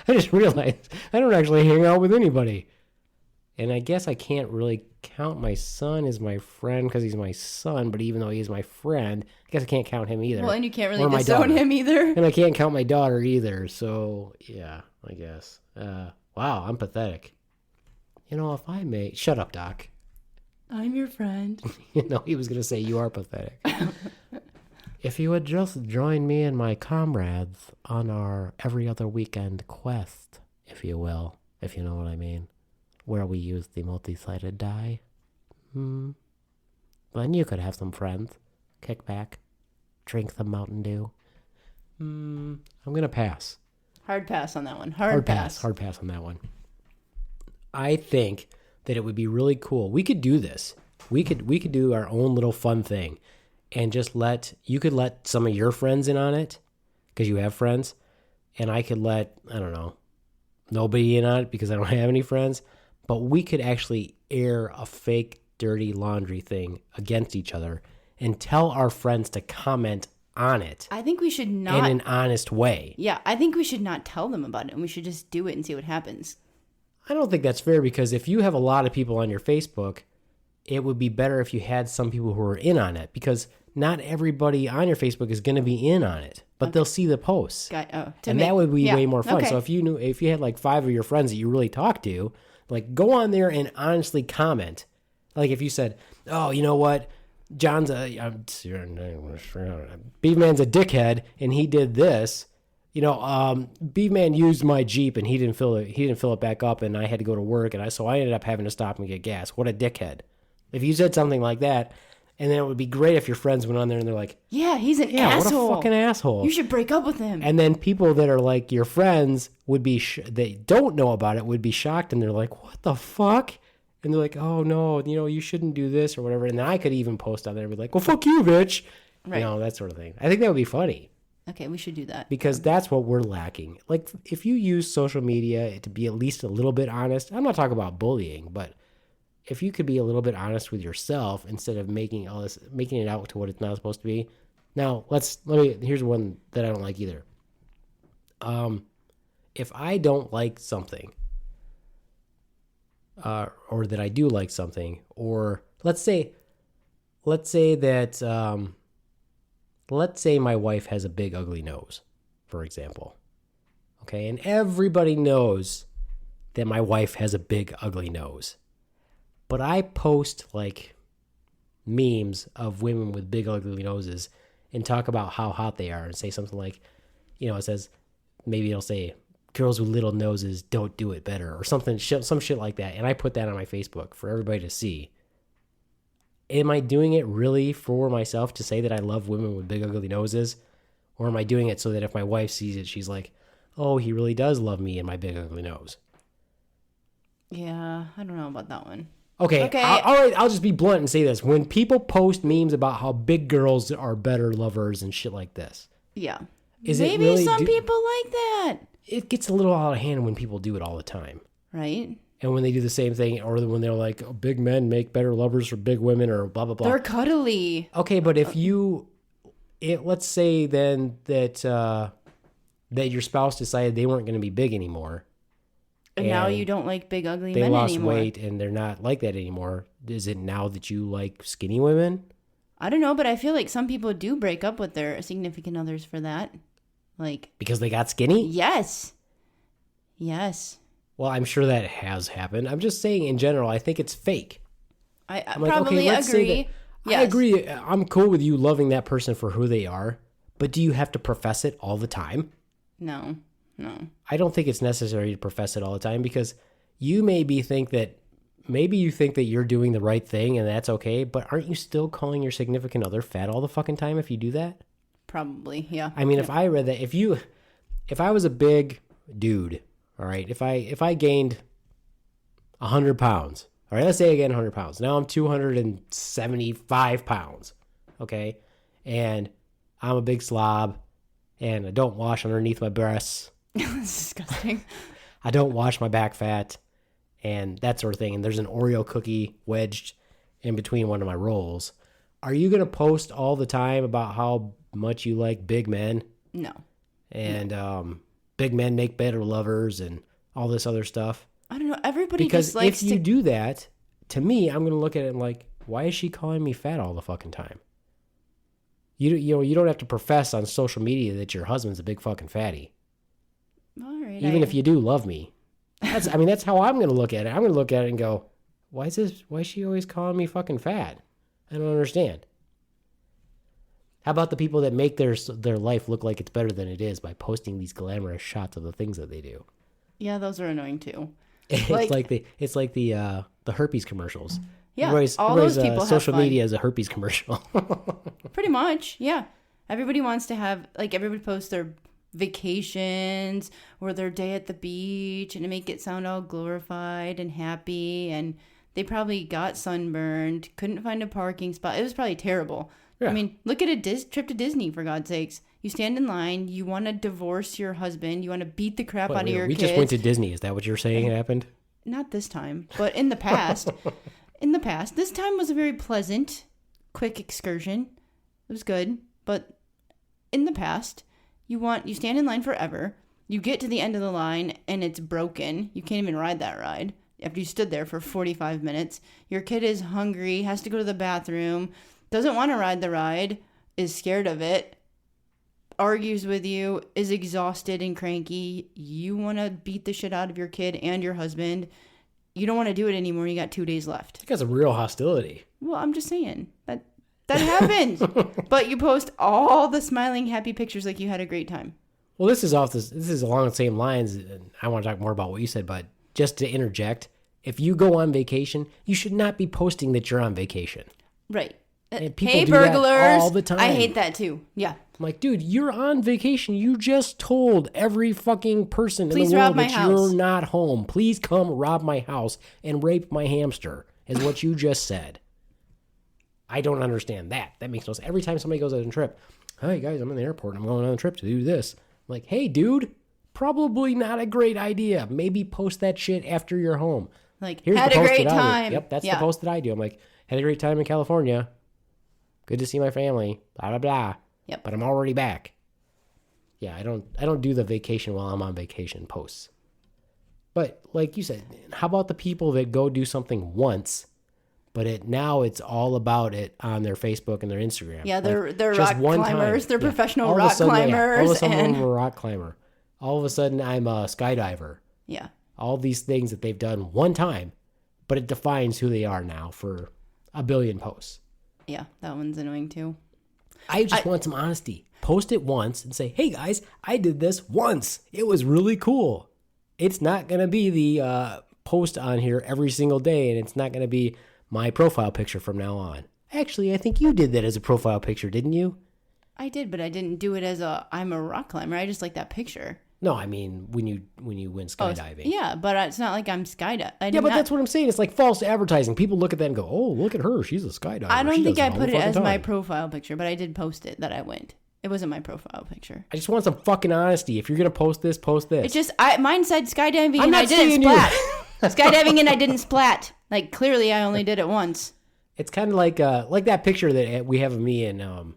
I just realized I don't actually hang out with anybody. And I guess I can't really count my son as my friend because he's my son, but even though he's my friend, I guess I can't count him either. Well, and you can't really disown him either. And I can't count my daughter either. So, yeah, I guess. Wow, I'm pathetic. If I may... Shut up, Doc. I'm your friend. He was going to say you are pathetic. If you would just join me and my comrades on our every other weekend quest, if you will, if you know what I mean, where we use the multi-sided die, then you could have some friends, kick back, drink some Mountain Dew. I'm going to pass. Hard pass on that one. Hard pass on that one. I think that it would be really cool. We could do this. We could do our own little fun thing. And just you could let some of your friends in on it, because you have friends, and I could let, I don't know, nobody in on it because I don't have any friends, but we could actually air a fake dirty laundry thing against each other and tell our friends to comment on it. I think we should not. In an honest way. Yeah, I think we should not tell them about it, and we should just do it and see what happens. I don't think that's fair because if you have a lot of people on your Facebook, it would be better if you had some people who are in on it because not everybody on your Facebook is going to be in on it, but they'll see the posts. That would be way more fun. Okay. So if you had like 5 of your friends that you really talk to, like go on there and honestly comment. Like if you said, "Oh, you know what? John's Beefman's a dickhead and he did this. You know, Beefman used my Jeep and he didn't fill it back up and I had to go to work so I ended up having to stop and get gas. What a dickhead." If you said something like that, and then it would be great if your friends went on there and they're like, "Yeah, he's an asshole. What a fucking asshole. You should break up with him." And then people that are like your friends would be, they don't know about it, would be shocked and they're like, "What the fuck?" And they're like, "Oh no, you shouldn't do this or whatever." And then I could even post on there and be like, "Well, fuck you, bitch." Right. That sort of thing. I think that would be funny. Okay, we should do that. Because that's what we're lacking. Like, if you use social media to be at least a little bit honest, I'm not talking about bullying, but if you could be a little bit honest with yourself instead of making it out to what it's not supposed to be. Now, here's one that I don't like either. If I don't like something, or that I do like something, or let's say my wife has a big ugly nose, for example. Okay, and everybody knows that my wife has a big ugly nose. But I post like memes of women with big ugly noses and talk about how hot they are and say something like, it says, maybe it'll say, "Girls with little noses don't do it better," or something, some shit like that. And I put that on my Facebook for everybody to see. Am I doing it really for myself to say that I love women with big ugly noses? Or am I doing it so that if my wife sees it, she's like, "Oh, he really does love me and my big ugly nose"? Yeah, I don't know about that one. Okay. Okay. All right, I'll just be blunt and say this. When people post memes about how big girls are better lovers and shit like this. Yeah. Maybe some people like that. It gets a little out of hand when people do it all the time. Right? And when they do the same thing, or when they're like, "Oh, big men make better lovers for big women," or blah, blah, blah. They're cuddly. Okay, but if let's say then that your spouse decided they weren't going to be big anymore. And now you don't like big, ugly they men lost anymore. weight and they're not like that anymore. Is it now that you like skinny women? I don't know, but I feel like some people do break up with their significant others for that. Like, because they got skinny? Yes. Well, I'm sure that has happened. I'm just saying in general, I think it's fake. I like, probably let's say agree. that- I agree. I'm cool with you loving that person for who they are, but do you have to profess it all the time? No. I don't think it's necessary to profess it all the time because you maybe think that you're doing the right thing and that's okay, but aren't you still calling your significant other fat all the fucking time if you do that? Probably, yeah. I mean, if I read that, if I was a big dude, all right, if I gained 100 pounds, all right, let's say I gained 100 pounds. Now I'm 275 pounds, okay? And I'm a big slob and I don't wash underneath my breasts. That's disgusting. I don't wash my back fat and that sort of thing. And there's an Oreo cookie wedged in between one of my rolls. Are you going to post all the time about how much you like big men? No. And big men make better lovers and all this other stuff? I don't know. Everybody because just likes if you do that, to me, I'm going to look at it and like, why is she calling me fat all the fucking time? You don't have to profess on social media that your husband's a big fucking fatty. All right. Even if you do love me. That's how I'm going to look at it. I'm going to look at it and go, why is she always calling me fucking fat? I don't understand. How about the people that make their life look like it's better than it is by posting these glamorous shots of the things that they do? Yeah, those are annoying too. It's like the herpes commercials. Yeah, all those people social have fun. media is a herpes commercial. Pretty much, yeah. Everybody wants to have, like, everybody posts their vacations or their day at the beach and to make it sound all glorified and happy. And they probably got sunburned, couldn't find a parking spot. It was probably terrible. Yeah. I mean, look at a trip to Disney, for God's sakes. You stand in line. You want to divorce your husband. You want to beat the crap out of your we kids. just went to Disney. Is that what you're saying happened? Not this time, but in the past. This time was a very pleasant, quick excursion. It was good, but in the past, you stand in line forever. You get to the end of the line and it's broken. You can't even ride that ride after you stood there for 45 minutes. Your kid is hungry, has to go to the bathroom, doesn't want to ride the ride, is scared of it, argues with you, is exhausted and cranky. You want to beat the shit out of your kid and your husband. You don't want to do it anymore. You got 2 days left. You got some real hostility. Well, I'm just saying that happens. But you post all the smiling, happy pictures like you had a great time. Well, this is along the same lines, and I want to talk more about what you said, but just to interject, if you go on vacation, you should not be posting that you're on vacation. Right. And people Hey, do that burglars. all the time. I hate that too. Yeah. I'm like, dude, you're on vacation. You just told every fucking person Please in the rob world my that house. you're not home. Please come rob my house and rape my hamster, is what you just said. I don't understand that. That makes no sense. Every time somebody goes on a trip, hey guys, I'm in the airport. I'm going on a trip to do this. I'm like, hey, dude, probably not a great idea. Maybe post that shit after you're home. Like, Here's had the a post great that I do. time. Yep, that's Yeah. the post that I do. I'm like, had a great time in California. Good to see my family. Blah blah blah. Yep. But I'm already back. Yeah, I don't do the vacation while I'm on vacation posts. But like you said, how about the people that go do something once, but now it's all about it on their Facebook and their Instagram. Yeah, they're just rock one climbers. time. They're professional All of a rock sudden, climbers. all of a sudden and I'm a rock climber. All of a sudden I'm a skydiver. yeah. All these things that they've done one time, but it defines who they are now for a billion posts. Yeah, that one's annoying too. I just want some honesty. Post it once and say, hey guys, I did this once. It was really cool. It's not going to be the post on here every single day, and it's not going to be my profile picture from now on. Actually, I think you did that as a profile picture, didn't you? I did, but I didn't do it as I'm a rock climber. I just like that picture. No, I mean when you went skydiving. Yeah, but it's not like I'm skydiving. Yeah, but that's what I'm saying. It's like false advertising. People look at that and go, "Oh, look at her. She's a skydiver." I don't She think does I all the put it fucking as my time." profile picture, but I did post it that I went. It wasn't my profile picture. I just want some fucking honesty. If you're gonna post this, post this. It's just mine said skydiving I'm and not I didn't seeing you. splat. Skydiving and I didn't splat. Like clearly I only did it once. It's kind of like that picture that we have of me in when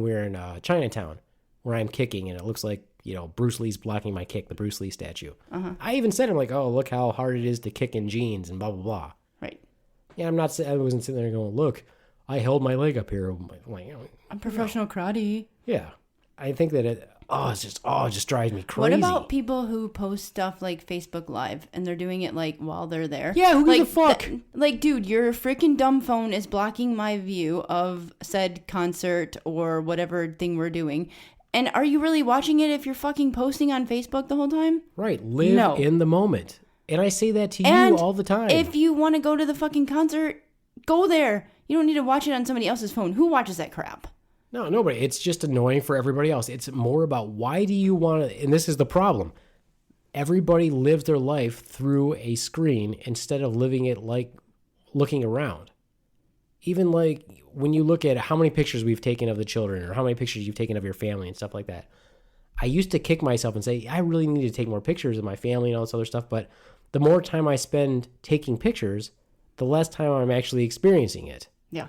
we were in Chinatown, where I'm kicking and it looks like Bruce Lee's blocking my kick, the Bruce Lee statue. I even said, I'm like, oh, look how hard it is to kick in jeans and blah blah blah. Right. Yeah, I wasn't sitting there going, look, I held my leg up here. Like, I'm professional karate. yeah, I think that it just drives me crazy. What about people who post stuff like Facebook Live and they're doing it like while they're there? Yeah, who gives like, a fuck? Like, dude, your freaking dumb phone is blocking my view of said concert or whatever thing we're doing. And are you really watching it if you're fucking posting on Facebook the whole time? Right, live No. in the moment. And I say that to And you all the time. If you want to go to the fucking concert, go there. You don't need to watch it on somebody else's phone. Who watches that crap? No, nobody. It's just annoying for everybody else. It's more about why do you want to, and this is the problem. Everybody lives their life through a screen instead of living it like looking around. Even like when you look at how many pictures we've taken of the children or how many pictures you've taken of your family and stuff like that. I used to kick myself and say, I really need to take more pictures of my family and all this other stuff. But the more time I spend taking pictures, the less time I'm actually experiencing it. Yeah.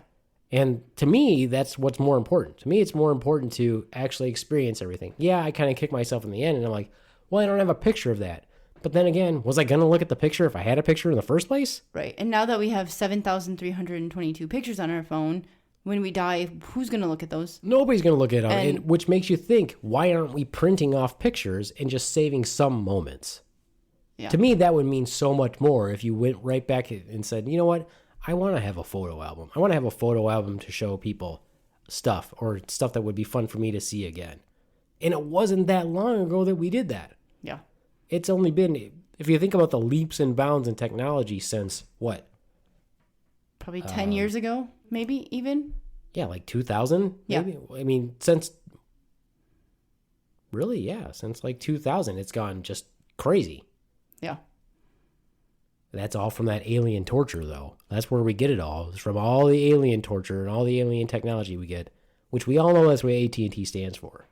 And to me, that's what's more important. To me, it's more important to actually experience everything. Yeah, I kind of kick myself in the end and I'm like, well, I don't have a picture of that. But then again, was I going to look at the picture if I had a picture in the first place? Right. And now that we have 7,322 pictures on our phone, when we die, who's going to look at those? Nobody's going to look at it, And- which makes you think, why aren't we printing off pictures and just saving some moments? Yeah. To me, that would mean so much more if you went right back and said, you know what? I want to have a photo album. I want to have a photo album to show people stuff or stuff that would be fun for me to see again. And it wasn't that long ago that we did that. Yeah. It's only been, if you think about the leaps and bounds in technology since what? Probably 10 years ago, maybe even. Yeah, like 2000? Yeah. Maybe? I mean, since like 2000, it's gone just crazy. Yeah. That's all from that alien torture, though. That's where we get it all. It's from all the alien torture and all the alien technology we get, which we all know that's what AT&T stands for.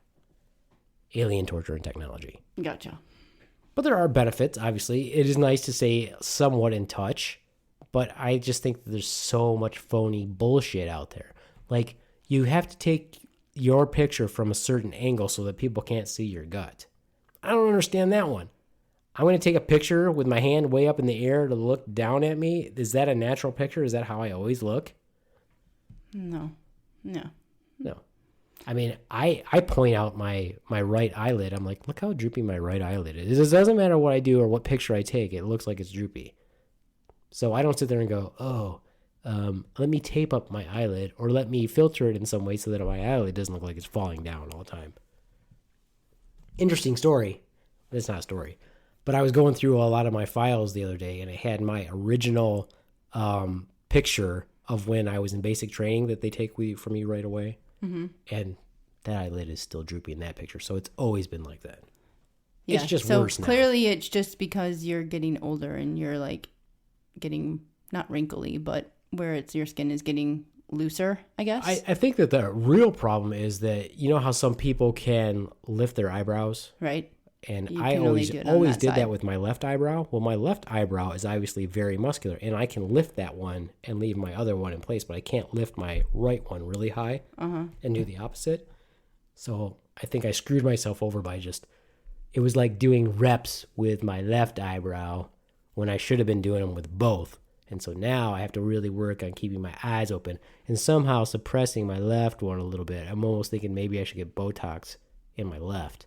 Alien torture and technology. Gotcha. But there are benefits, obviously. It is nice to stay somewhat in touch, but I just think that there's so much phony bullshit out there. Like, you have to take your picture from a certain angle so that people can't see your gut. I don't understand that one. I'm going to take a picture with my hand way up in the air to look down at me. Is that a natural picture? Is that how I always look? No. I mean, I point out my right eyelid. I'm like, look how droopy my right eyelid is. It doesn't matter what I do or what picture I take. It looks like it's droopy. So I don't sit there and go, let me tape up my eyelid or let me filter it in some way so that my eyelid doesn't look like it's falling down all the time. Interesting story. It's not a story. But I was going through a lot of my files the other day, and I had my original picture of when I was in basic training that they take from you right away. Mm-hmm. And that eyelid is still droopy in that picture. So it's always been like that. Yeah, it's just worse now. Clearly it's just because you're getting older and you're like getting, not wrinkly, but where your skin is getting looser, I guess. I think that the real problem is that, you know how some people can lift their eyebrows? Right. And I always did that with my left eyebrow. Well, my left eyebrow is obviously very muscular, and I can lift that one and leave my other one in place, but I can't lift my right one really high and do the opposite. So I think I screwed myself over by it was like doing reps with my left eyebrow when I should have been doing them with both. And so now I have to really work on keeping my eyes open and somehow suppressing my left one a little bit. I'm almost thinking maybe I should get Botox in my left.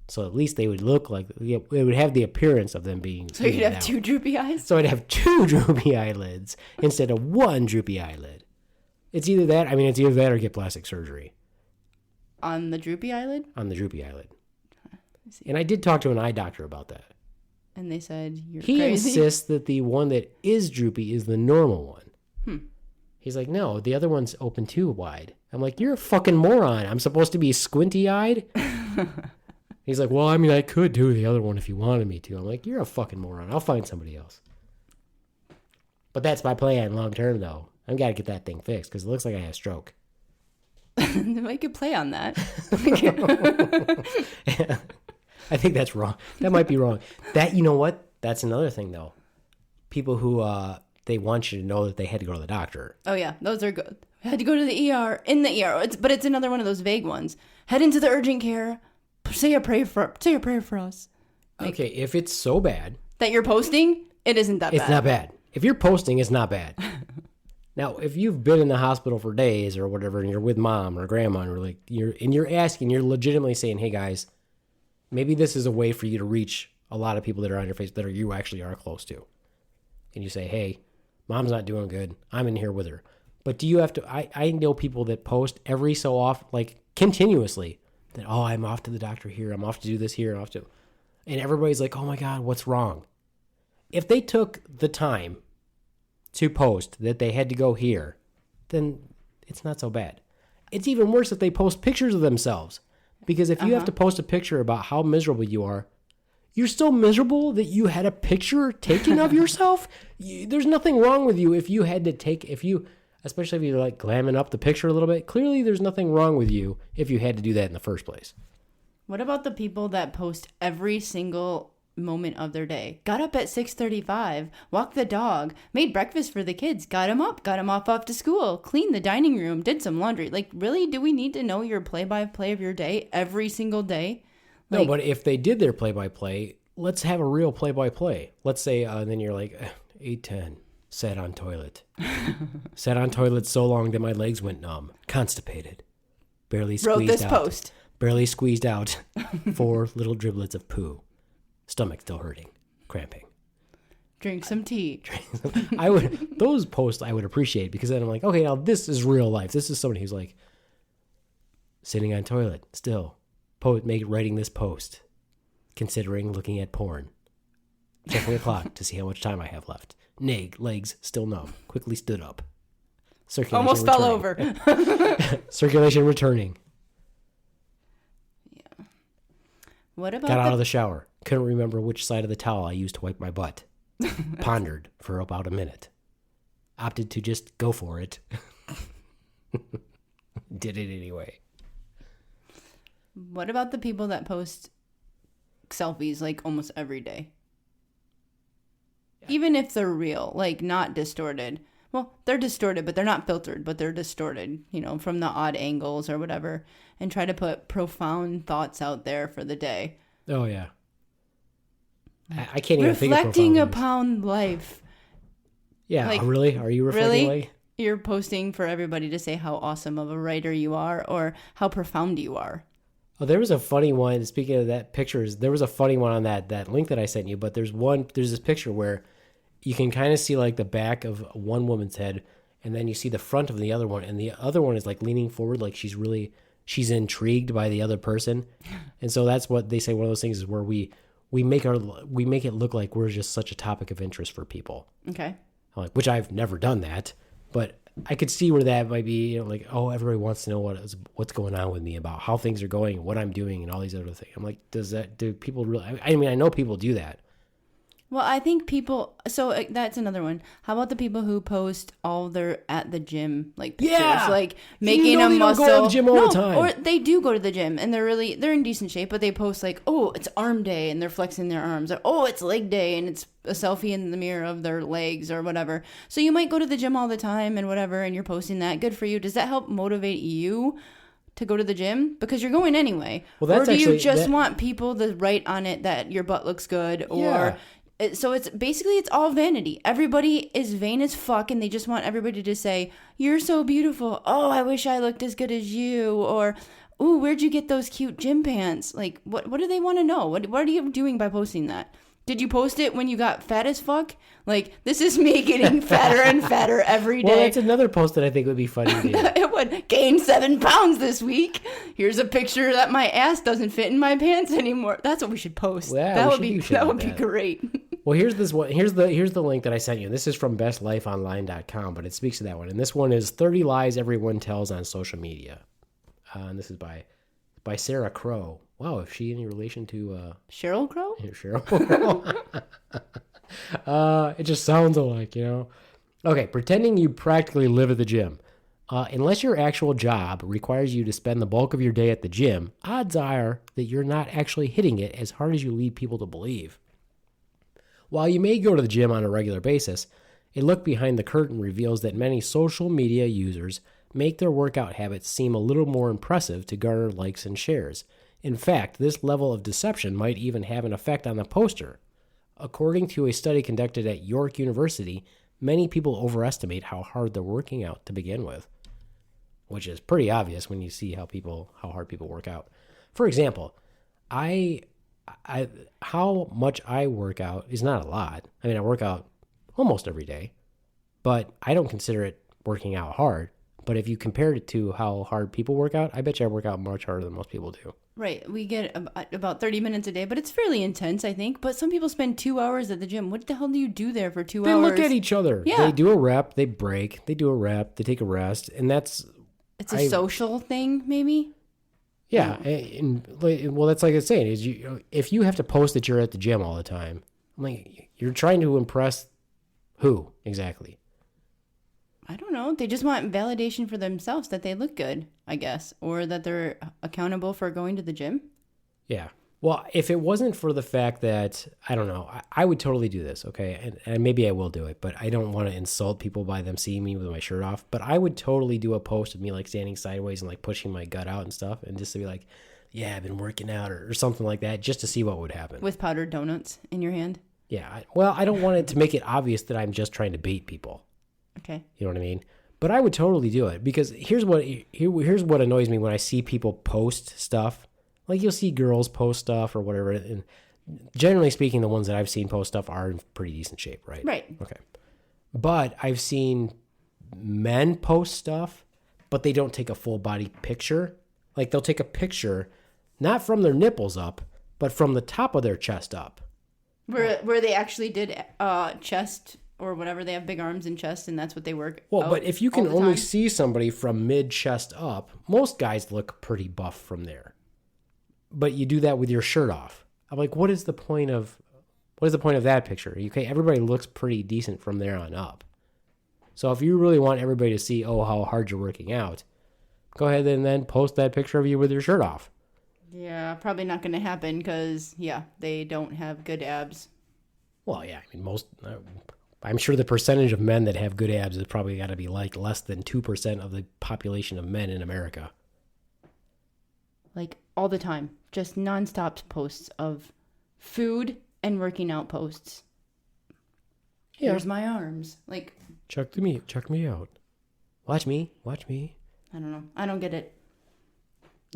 So at least they would look like, it would have the appearance of them being. So you'd have two droopy eyes? So I'd have two droopy eyelids instead of one droopy eyelid. It's either that or get plastic surgery. On the droopy eyelid? On the droopy eyelid. And I did talk to an eye doctor about that. And they said, He insists that the one that is droopy is the normal one. He's like, no, the other one's open too wide. I'm like, you're a fucking moron. I'm supposed to be squinty-eyed? He's like, well, I mean, I could do the other one if you wanted me to. I'm like, you're a fucking moron. I'll find somebody else. But that's my plan long term, though. I've got to get that thing fixed because it looks like I had a stroke. I could play on that. I think that's wrong. That might be wrong. You know what? That's another thing, though. People who, they want you to know that they had to go to the doctor. Oh, yeah. Those are good. Had to go to the ER, in the ER. But it's another one of those vague ones. Head into the urgent care. Say a prayer for us. Okay, if it's so bad that you're posting, it isn't that bad. It's not bad. If you're posting, it's not bad. Now, if you've been in the hospital for days or whatever, and you're with mom or grandma, and you're asking, you're legitimately saying, "Hey guys, maybe this is a way for you to reach a lot of people that are on your face that you actually are close to," and you say, "Hey, mom's not doing good. I'm in here with her." But do you have to? I know people that post every so often, like continuously. That, oh, I'm off to the doctor here. I'm off to do this here. And everybody's like, oh my God, what's wrong? If they took the time to post that they had to go here, then it's not so bad. It's even worse if they post pictures of themselves. Because if you have to post a picture about how miserable you are, you're so miserable that you had a picture taken of yourself? There's nothing wrong with you if you had to especially if you're like glamming up the picture a little bit. Clearly, there's nothing wrong with you if you had to do that in the first place. What about the people that post every single moment of their day? Got up at 6:35, walked the dog, made breakfast for the kids, got them off to school, cleaned the dining room, did some laundry. Like, really, do we need to know your play-by-play of your day every single day? No, but if they did their play-by-play, let's have a real play-by-play. Let's say, then you're like, 8:10. Sat on toilet. Sat on toilet so long that my legs went numb. Constipated. Barely squeezed out 4 little driblets of poo. Stomach still hurting. Cramping. Drink some tea. Those posts I would appreciate because then I'm like, okay, now this is real life. This is somebody who's like sitting on toilet still. Writing this post. Considering looking at porn. Checking the clock to see how much time I have left. Legs still numb. Quickly stood up. Circulation almost returning. fell over. Circulation returning. Yeah. What about Got out of the shower. Couldn't remember which side of the towel I used to wipe my butt. pondered for about a minute, opted to just go for it, did it anyway. What about the people that post selfies like almost every day? Even if they're real, like not distorted. Well, they're distorted, but they're not filtered, but they're distorted, from the odd angles or whatever, and try to put profound thoughts out there for the day. Oh, yeah. I can't even think of Reflecting profound ones. upon life. Yeah, like, really? Are you reflecting? Really? You're posting for everybody to say how awesome of a writer you are or how profound you are. Oh, there was a funny one. Speaking of that pictures, there was a funny one on that link that I sent you, but there's this picture where you can kind of see like the back of one woman's head, and then you see the front of the other one, and the other one is like leaning forward, like she's intrigued by the other person. And so that's what they say. One of those things is where we make it look like we're just such a topic of interest for people. Okay. Like, which I've never done that, but I could see where that might be, like, oh, everybody wants to know what's going on with me, about how things are going, what I'm doing, and all these other things. I'm like, do people really? I mean, I know people do that. Well, I think people. So that's another one. How about the people who post all their at the gym pictures, like making a muscle? Don't go to the gym all the time. Or they do go to the gym and they're in decent shape, but they post like, oh, it's arm day and they're flexing their arms, or oh, it's leg day and it's a selfie in the mirror of their legs or whatever. So you might go to the gym all the time and whatever, and you're posting that. Good for you. Does that help motivate you to go to the gym? Because you're going anyway. Well, that's or do you actually, just want people to write on it that your butt looks good, or? Yeah. So it's all vanity. Everybody is vain as fuck, and they just want everybody to say, you're so beautiful. Oh, I wish I looked as good as you. Or, ooh, where'd you get those cute gym pants? Like, what do they want to know? What are you doing by posting that? Did you post it when you got fat as fuck? Like, this is me getting fatter and fatter every day. Well, that's another post that I think would be funny to do. It would gain 7 pounds this week. Here's a picture that my ass doesn't fit in my pants anymore. That's what we should post. Yeah, that we would be great. Well, here's this one. Here's the link that I sent you. This is from bestlifeonline.com, but it speaks to that one. And this one is 30 Lies Everyone Tells on Social Media. And this is by Sarah Crow. Wow, is she any relation to Sheryl Crow? Sheryl Crow? It just sounds alike, Okay, pretending you practically live at the gym. Unless your actual job requires you to spend the bulk of your day at the gym, odds are that you're not actually hitting it as hard as you lead people to believe. While you may go to the gym on a regular basis, a look behind the curtain reveals that many social media users make their workout habits seem a little more impressive to garner likes and shares. In fact, this level of deception might even have an effect on the poster. According to a study conducted at York University, many people overestimate how hard they're working out to begin with, which is pretty obvious when you see how hard people work out. For example, how much I work out is not a lot. I mean, I work out almost every day, but I don't consider it working out hard. But if you compared it to how hard people work out, I bet you I work out much harder than most people do. Right. We get about 30 minutes a day, but it's fairly intense, I think. But some people spend 2 hours at the gym. What the hell do you do there for 2 hours? They look at each other. Yeah. They do a rep, they break, they do a rep, they take a rest, and it's a social thing, maybe? Yeah. Well, that's like I was saying, is if you have to post that you're at the gym all the time, like, you're trying to impress who exactly? I don't know. They just want validation for themselves that they look good, I guess, or that they're accountable for going to the gym. Yeah. Well, if it wasn't for the fact that, I don't know, I would totally do this, okay? And maybe I will do it, but I don't want to insult people by them seeing me with my shirt off. But I would totally do a post of me like standing sideways and like pushing my gut out and stuff, and just to be like, yeah, I've been working out or something like that, just to see what would happen. With powdered donuts in your hand? Yeah. Well, I don't want it to make it obvious that I'm just trying to bait people. Okay. You know what I mean? But I would totally do it, because here's what annoys me when I see people post stuff. Like, you'll see girls post stuff or whatever, and generally speaking, the ones that I've seen post stuff are in pretty decent shape, right? Right. Okay. But I've seen men post stuff, but they don't take a full body picture. Like, they'll take a picture not from their nipples up, but from the top of their chest up. Where they actually did chest or whatever. They have big arms and chest, and that's what they work. Well, but if you can only see somebody from mid-chest up, most guys look pretty buff from there. But you do that with your shirt off. I'm like, what is the point of What is the point of that picture? Okay, everybody looks pretty decent from there on up. So if you really want everybody to see, oh, how hard you're working out, go ahead and then post that picture of you with your shirt off. Yeah, probably not going to happen because, yeah, they don't have good abs. Well, yeah, I mean, I'm sure the percentage of men that have good abs has probably got to be like less than 2% of the population of men in America. Like, all the time. Just nonstop posts of food and working out posts. Yeah. Here's my arms. Like, Check me out. Watch me. I don't know. I don't get it.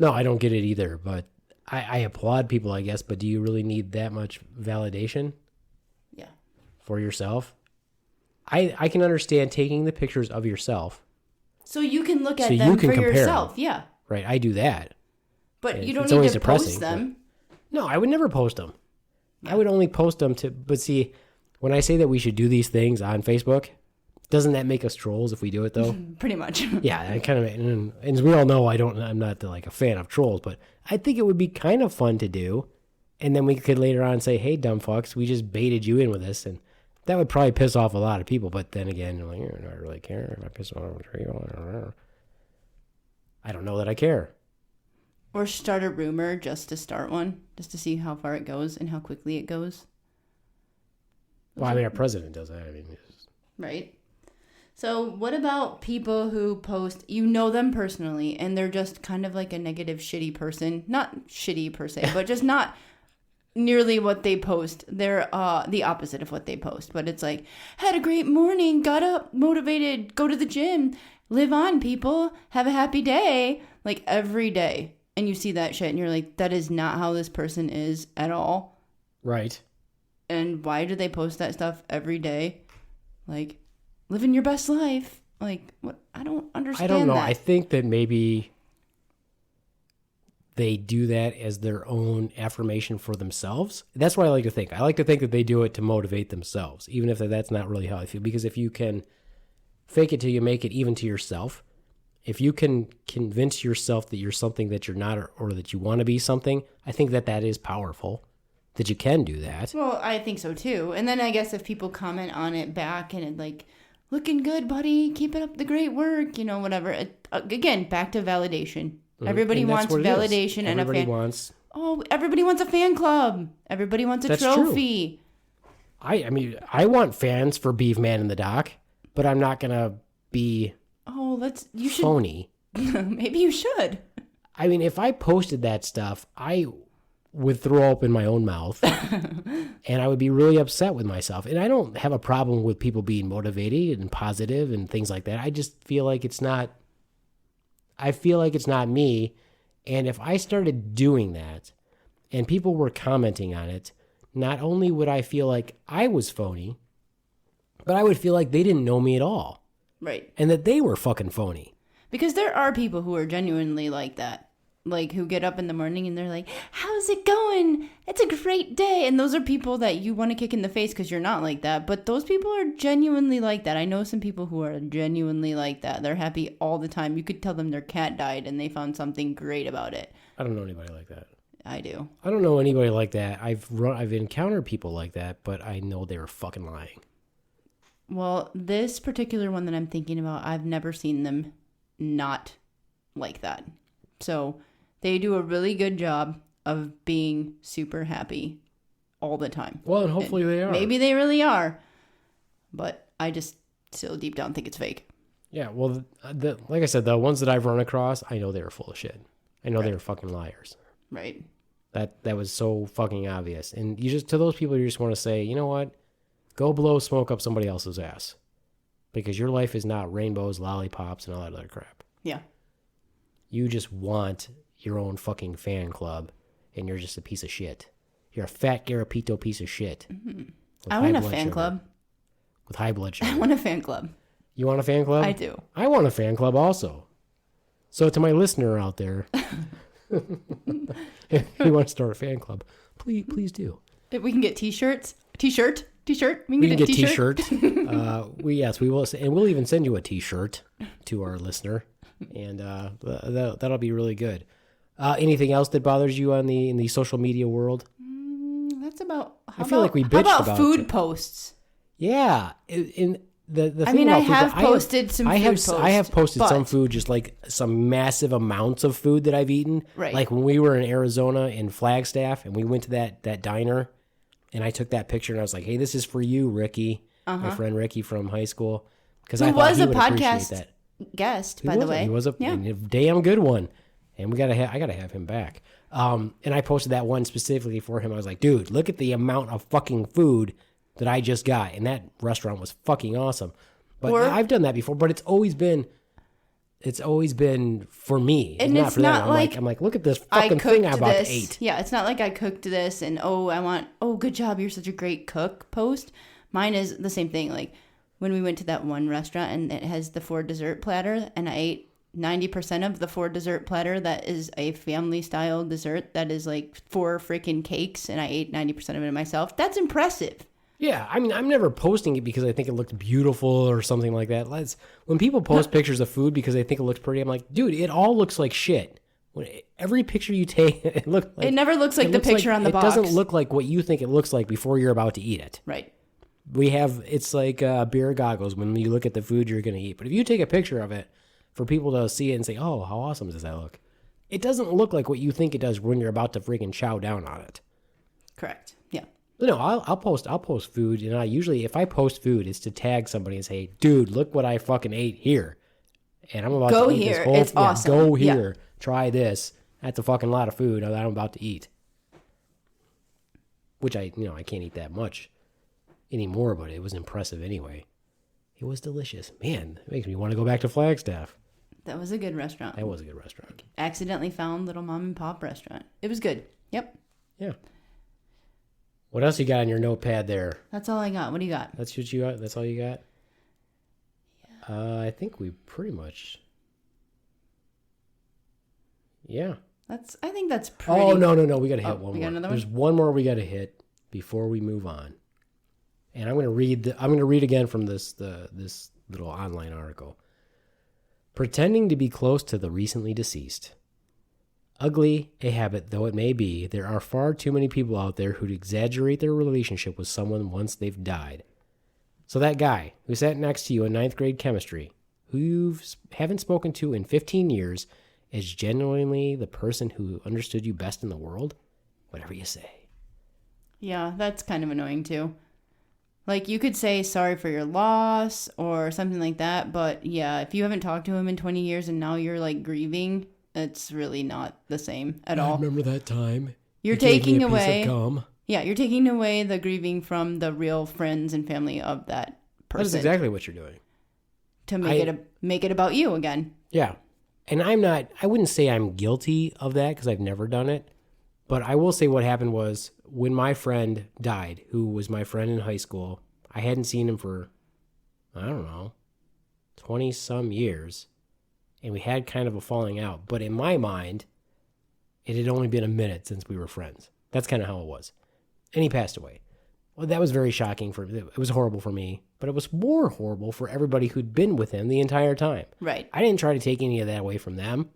No, I don't get it either, but I applaud people, I guess, but do you really need that much validation? Yeah. For yourself? I can understand taking the pictures of yourself. So you can look at So them you can for compare yourself. them. Yeah. Right, I do that. But you don't It's need always to depressing, post them. No, I would never post them. I would only post them but see, when I say that we should do these things on Facebook, doesn't that make us trolls if we do it though? Pretty much. Yeah, I kind of, and as we all know, I'm not like a fan of trolls, but I think it would be kind of fun to do. And then we could later on say, hey, dumb fucks, we just baited you in with this. And that would probably piss off a lot of people. But then again, you're like, I don't really care if I piss off people. I don't know that I care. Or start a rumor just to start one, just to see how far it goes and how quickly it goes. Well, I mean, our president does that. I mean, Right. So what about people who post, you know them personally, and they're just kind of like a negative, shitty person? Not shitty per se, but just not nearly what they post. They're the opposite of what they post. But it's like, had a great morning, got up, motivated, go to the gym, live on, people, have a happy day. Like every day. And you see that shit and you're like, that is not how this person is at all. right. And why do they post that stuff every day? Like, living your best life. Like, what? I don't understand I don't know. that. I think that maybe they do that as their own affirmation for themselves. That's what I like to think. I like to think that they do it to motivate themselves, even if that's not really how I feel. Because if you can fake it till you make it, even to yourself, if you can convince yourself that you're something that you're not, or that you want to be something, I think that is powerful, that you can do that. Well, I think so too. And then I guess if people comment on it back and it like, looking good, buddy, keep it up the great work, you know, whatever. Again, back to validation. Everybody wants validation and a fan. Everybody wants a fan club. Everybody wants a trophy. True. I mean, I want fans for Beef Man in the Dock, but I'm not gonna be phony. Maybe you should. I mean, if I posted that stuff, I would throw up in my own mouth and I would be really upset with myself. And I don't have a problem with people being motivated and positive and things like that. I just feel like it's not me. And if I started doing that and people were commenting on it, not only would I feel like I was phony, but I would feel like they didn't know me at all. Right. And that they were fucking phony. Because there are people who are genuinely like that. Like, who get up in the morning and they're like, how's it going? It's a great day. And those are people that you want to kick in the face because you're not like that. But those people are genuinely like that. I know some people who are genuinely like that. They're happy all the time. You could tell them their cat died and they found something great about it. I don't know anybody like that. I do. I don't know anybody like that. I've encountered people like that, but I know they were fucking lying. Well, this particular one that I'm thinking about, I've never seen them not like that. So they do a really good job of being super happy all the time. Well, and hopefully they are. Maybe they really are. But I just still deep down think it's fake. Yeah, well, like I said, the ones that I've run across, I know they were full of shit. I know they were fucking liars. Right. That was so fucking obvious. And you just, to those people, you just want to say, you know what? Go blow smoke up somebody else's ass. Because your life is not rainbows, lollipops, and all that other crap. Yeah. You just want your own fucking fan club, and you're just a piece of shit. You're a fat Garapito piece of shit. Mm-hmm. I want a fan club. With high blood sugar. I want a fan club. You want a fan club? I do. I want a fan club also. So to my listener out there, if you want to start a fan club, please do. If we can get t-shirts. T-shirt. We can We get can a get t-shirt. Yes, we will, and we'll even send you a t-shirt to our listener, and that'll be really good. Anything else that bothers you in the social media world? That's about I feel like we bitched how about about food it. posts? Yeah. In the thing I mean, I about food, have posted some food posts. I have posted some but- food, just like some massive amounts of food that I've eaten. Right. Like when we were in Arizona in Flagstaff and we went to that diner and I took that picture and I was like, hey, this is for you, Ricky, my friend Ricky from high school. Because Who I thought was he a would appreciate podcast that. guest, He by the was way. He was a damn good one. And I gotta have him back. And I posted that one specifically for him. I was like, dude, look at the amount of fucking food that I just got. And that restaurant was fucking awesome. But I've done that before, but it's always been for me. And not it's for them. not like I'm like, look at this I fucking cooked thing I'm about this. to eat. Yeah, it's not like I cooked this and good job, you're such a great cook post. Mine is the same thing. Like when we went to that one restaurant and it has the 4 dessert platter and I ate 90% of the 4 dessert platter that is a family style dessert that is like 4 freaking cakes and I ate 90% of it myself. That's impressive. Yeah, I mean, I'm never posting it because I think it looked beautiful or something like that. When people post pictures of food because they think it looks pretty, I'm like, dude, it all looks like shit. Every picture you take, it never looks like the picture on the box. It doesn't look like what you think it looks like before you're about to eat it. Right. It's like beer goggles when you look at the food you're going to eat. But if you take a picture of it for people to see it and say, oh, how awesome does that look? It doesn't look like what you think it does when you're about to freaking chow down on it. Correct. Yeah. No, I'll post food, and I usually, if I post food, it's to tag somebody and say, dude, look what I fucking ate here. And I'm about Go to eat here. this whole It's awesome. Go Yeah. here. Try this. That's a fucking lot of food that I'm about to eat. Which I can't eat that much anymore, but it was impressive anyway. It was delicious. Man, it makes me want to go back to Flagstaff. That was a good restaurant. That was a good restaurant. Accidentally found little mom and pop restaurant. It was good. Yep. Yeah. What else you got on your notepad there? That's all I got. What do you got? That's what you got? That's all you got? Yeah. I think we pretty much... Yeah. I think that's pretty... Oh, no. We got to hit one we more. got another There's one? one more we got to hit before we move on. And I'm going to read again from this little online article. Pretending to be close to the recently deceased. Ugly a habit though it may be, there are far too many people out there who exaggerate their relationship with someone once they've died. So that guy who sat next to you in 9th grade chemistry, who you haven't spoken to in 15 years, is genuinely the person who understood you best in the world? Whatever you say. Yeah, that's kind of annoying too. Like, you could say sorry for your loss or something like that, but yeah, if you haven't talked to him in 20 years and now you're like grieving, it's really not the same at all. I remember that time. You're You gave me taking a piece of away... gum. Yeah, you're taking away the grieving from the real friends and family of that person. That is exactly what you're doing. To make it about you again. Yeah. And I wouldn't say I'm guilty of that because I've never done it. But I will say what happened was when my friend died, who was my friend in high school, I hadn't seen him for, I don't know, 20 some years. And we had kind of a falling out. But in my mind, it had only been a minute since we were friends. That's kind of how it was. And he passed away. Well, that was very shocking it was horrible for me, but it was more horrible for everybody who'd been with him the entire time. Right. I didn't try to take any of that away from them.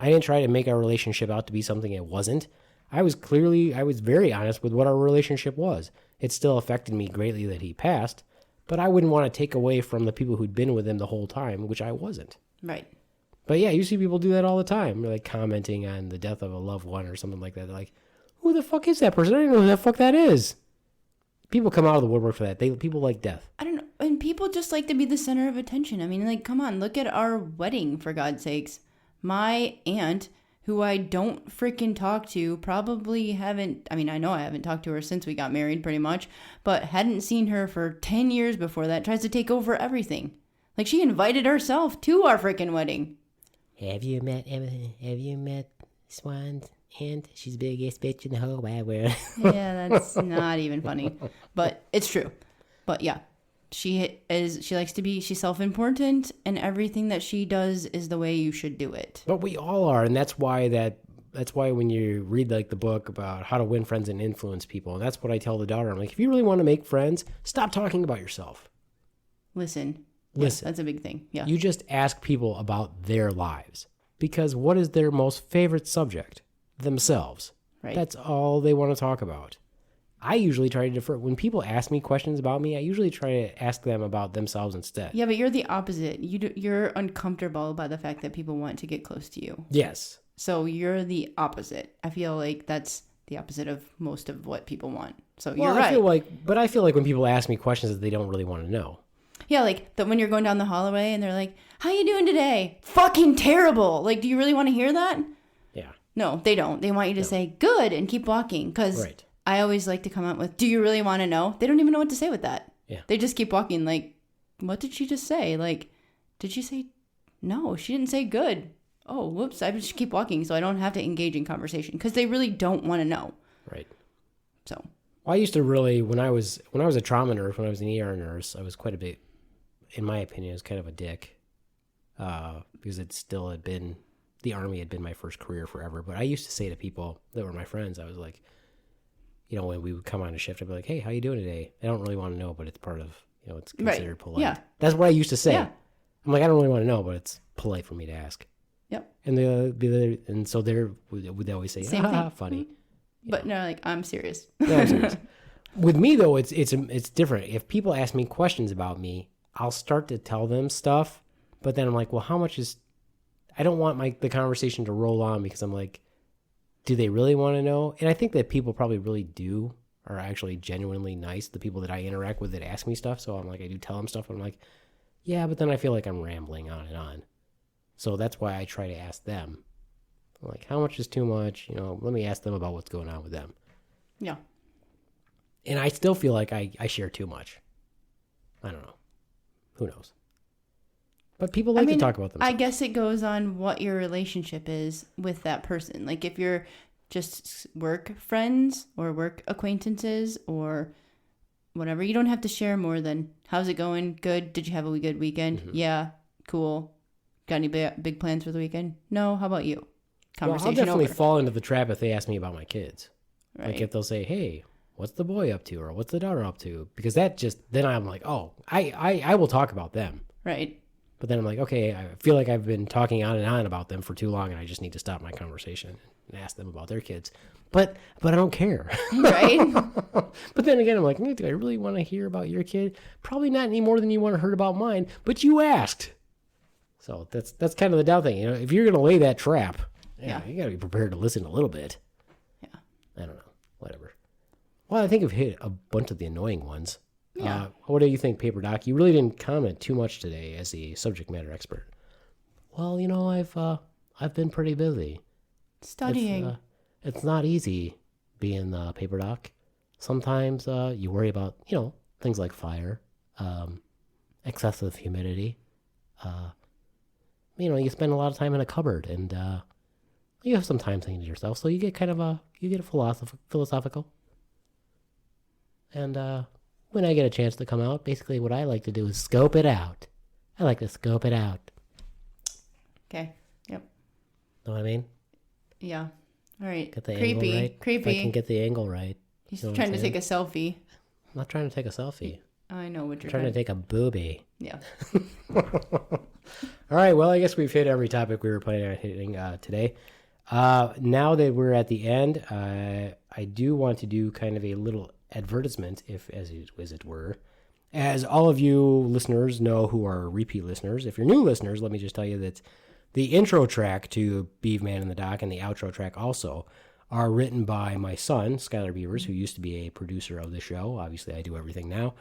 I didn't try to make our relationship out to be something it wasn't. I was very honest with what our relationship was. It still affected me greatly that he passed, but I wouldn't want to take away from the people who'd been with him the whole time, which I wasn't. Right. But yeah, you see people do that all the time. They're like commenting on the death of a loved one or something like that. They're like, who the fuck is that person? I don't know who the fuck that is. People come out of the woodwork for that. People like death. I don't know. And people just like to be the center of attention. I mean, like, come on, look at our wedding, for God's sakes. My aunt, who I don't freaking talk to, probably haven't, I mean, I know I haven't talked to her since we got married pretty much, but hadn't seen her for 10 years before that, tries to take over everything. Like, she invited herself to our freaking wedding. Have you met Swan's aunt? She's the biggest bitch in the whole wide world. Yeah, that's not even funny, but it's true. But yeah, she likes to be, she's self-important, and everything that she does is the way you should do it. But we all are, and that's why when you read like the book about how to win friends and influence people, and that's what I tell the daughter. I'm like, if you really want to make friends, stop talking about yourself. Listen. Yes, that's a big thing. Yeah. You just ask people about their lives, because what is their most favorite subject? Themselves. Right. That's all they want to talk about. I usually try to defer. When people ask me questions about me, I usually try to ask them about themselves instead. Yeah, but you're the opposite. You're uncomfortable by the fact that people want to get close to you. Yes. So you're the opposite. I feel like that's the opposite of most of what people want. So you're right. I feel like when people ask me questions that they don't really want to know. Yeah, like when you're going down the hallway and they're like, "How you doing today?" Fucking terrible. Like, do you really want to hear that? Yeah. No, they don't. They want you to say good and keep walking. Because Right. I always like to come up with, "Do you really want to know?" They don't even know what to say with that. Yeah. They just keep walking. Like, what did she just say? Like, did she say no? She didn't say good. Oh, whoops! I just keep walking so I don't have to engage in conversation because they really don't want to know. Right. So. Well, I used to really when I was a trauma nurse, when I was an ER nurse, I was quite a bit, in my opinion, I was kind of a dick, because the Army had been my first career forever. But I used to say to people that were my friends, I was like, when we would come on a shift, I'd be like, "Hey, how you doing today?" I don't really want to know, but it's part of, it's considered polite. Yeah. That's what I used to say. Yeah. I'm like, I don't really want to know, but it's polite for me to ask. Yep. And so they would always say, Same thing. Funny. But no, like, I'm serious. No, I'm serious. With me though, it's different. If people ask me questions about me, I'll start to tell them stuff, but then I'm like, well, how much is? I don't want the conversation to roll on because I'm like, do they really want to know? And I think that people probably really do, are actually genuinely nice. The people that I interact with that ask me stuff, so I'm like, I do tell them stuff. And I'm like, yeah, but then I feel like I'm rambling on and on. So that's why I try to ask them, like, how much is too much? Let me ask them about what's going on with them. Yeah. And I still feel like I share too much. I don't know. Who knows? But people like to talk about themselves. I guess it goes on what your relationship is with that person. Like if you're just work friends or work acquaintances or whatever, you don't have to share more than, how's it going? Good. Did you have a good weekend? Mm-hmm. Yeah. Cool. Got any big plans for the weekend? No. How about you? Conversation I'll definitely over. fall into the trap if they ask me about my kids. Right. Like if they'll say, hey, what's the boy up to? Or what's the daughter up to? Because then I'm like, oh, I will talk about them. Right. But then I'm like, okay, I feel like I've been talking on and on about them for too long and I just need to stop my conversation and ask them about their kids. But I don't care. Right. But then again, I'm like, do I really want to hear about your kid? Probably not any more than you want to hear about mine, but you asked. So that's kind of the down thing. If you're going to lay that trap, you got to be prepared to listen a little bit. Yeah. I don't know. Whatever. Well, I think I've hit a bunch of the annoying ones. Yeah. What do you think, Paper Doc? You really didn't comment too much today as the subject matter expert. Well, I've been pretty busy Studying. It's not easy being Paper Doc. Sometimes you worry about things like fire, excessive humidity. You spend a lot of time in a cupboard, and you have some time thinking to yourself. So you get kind of philosophical. And when I get a chance to come out, basically what I like to do is scope it out. I like to scope it out. Okay. Yep. Know what I mean? Yeah. All right. Get the Creepy. angle right. Creepy. If I can get the angle right. He's You know what trying I'm to saying? take a selfie. I'm not trying to take a selfie. I know what I'm you're trying to take a booby. Yeah. All right. Well, I guess we've hit every topic we were planning on hitting today. Now that we're at the end, I do want to do kind of a little advertisement, as it were. As all of you listeners know who are repeat listeners, if you're new listeners, let me just tell you that the intro track to Beav Man in the Dock and the outro track also are written by my son, Skylar Beavers, who used to be a producer of the show. Obviously, I do everything now.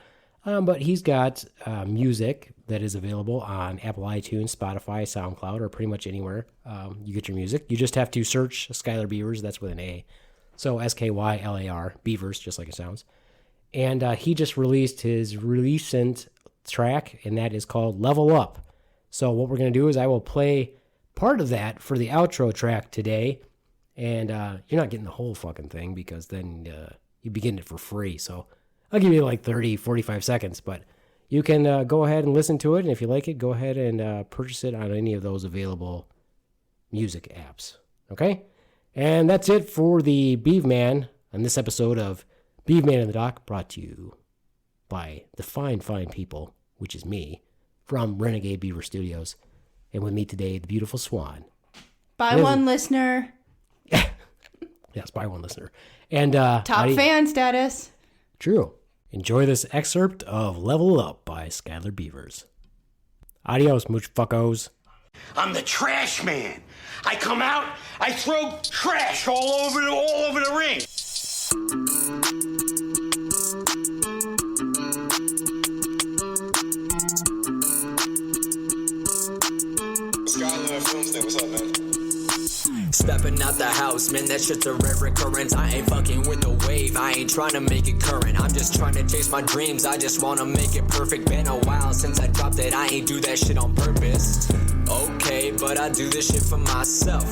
But he's got music that is available on Apple iTunes, Spotify, SoundCloud, or pretty much anywhere you get your music. You just have to search Skylar Beavers, that's with an A. So Skylar, Beavers, just like it sounds. And he just released his recent track, and that is called Level Up. So what we're going to do is I will play part of that for the outro track today. And you're not getting the whole fucking thing because then you'd be getting it for free. So I'll give you like 30, 45 seconds. But you can go ahead and listen to it. And if you like it, go ahead and purchase it on any of those available music apps. Okay? And that's it for the Beav Man on this episode of Beav Man in the Dock, brought to you by the fine people, which is me, from Renegade Beaver Studios. And with me today, the beautiful Swan. Buy one listener. Yes, by one listener. And Top fan status. True. Enjoy this excerpt of Level Up by Skylar Beavers. Adios, mooch fuckos. I'm the trash man. I come out, I throw trash all over the ring. Skylar Films thing, what's up, man? Stepping out the house, man, that shit's a rare occurrence. I ain't fucking with the wave, I ain't trying to make it current. I'm just trying to chase my dreams, I just wanna make it perfect. Been a while since I dropped it, I ain't do that shit on purpose. Okay, but I do this shit for myself.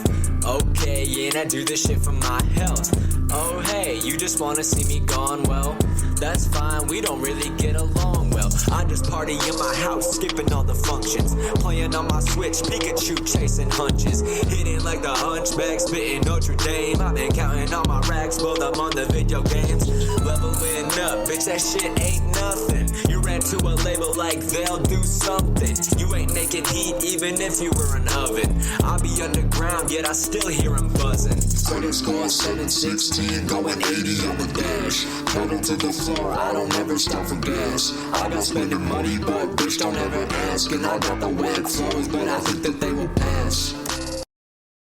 Okay, yeah, and I do this shit for my health. Oh hey, you just wanna see me gone, well, that's fine, we don't really get along well. I just party in my house, skipping all the functions, playing on my Switch, Pikachu chasing hunches, hitting like the hunchback, spitting Notre Dame. I've been counting all my racks, both I'm on the video games. Leveling up, bitch, that shit ain't nothing. You ran to a label like they'll do something. You ain't making heat even if you were an oven. I be underground, yet I still hear 'em buzzing. Credit score 716, going 80 on the dash. Pedal to the floor, I don't ever stop for gas. I got spending money, but bitch, don't ever ask. And I got the whack flows, but I think that they will pass.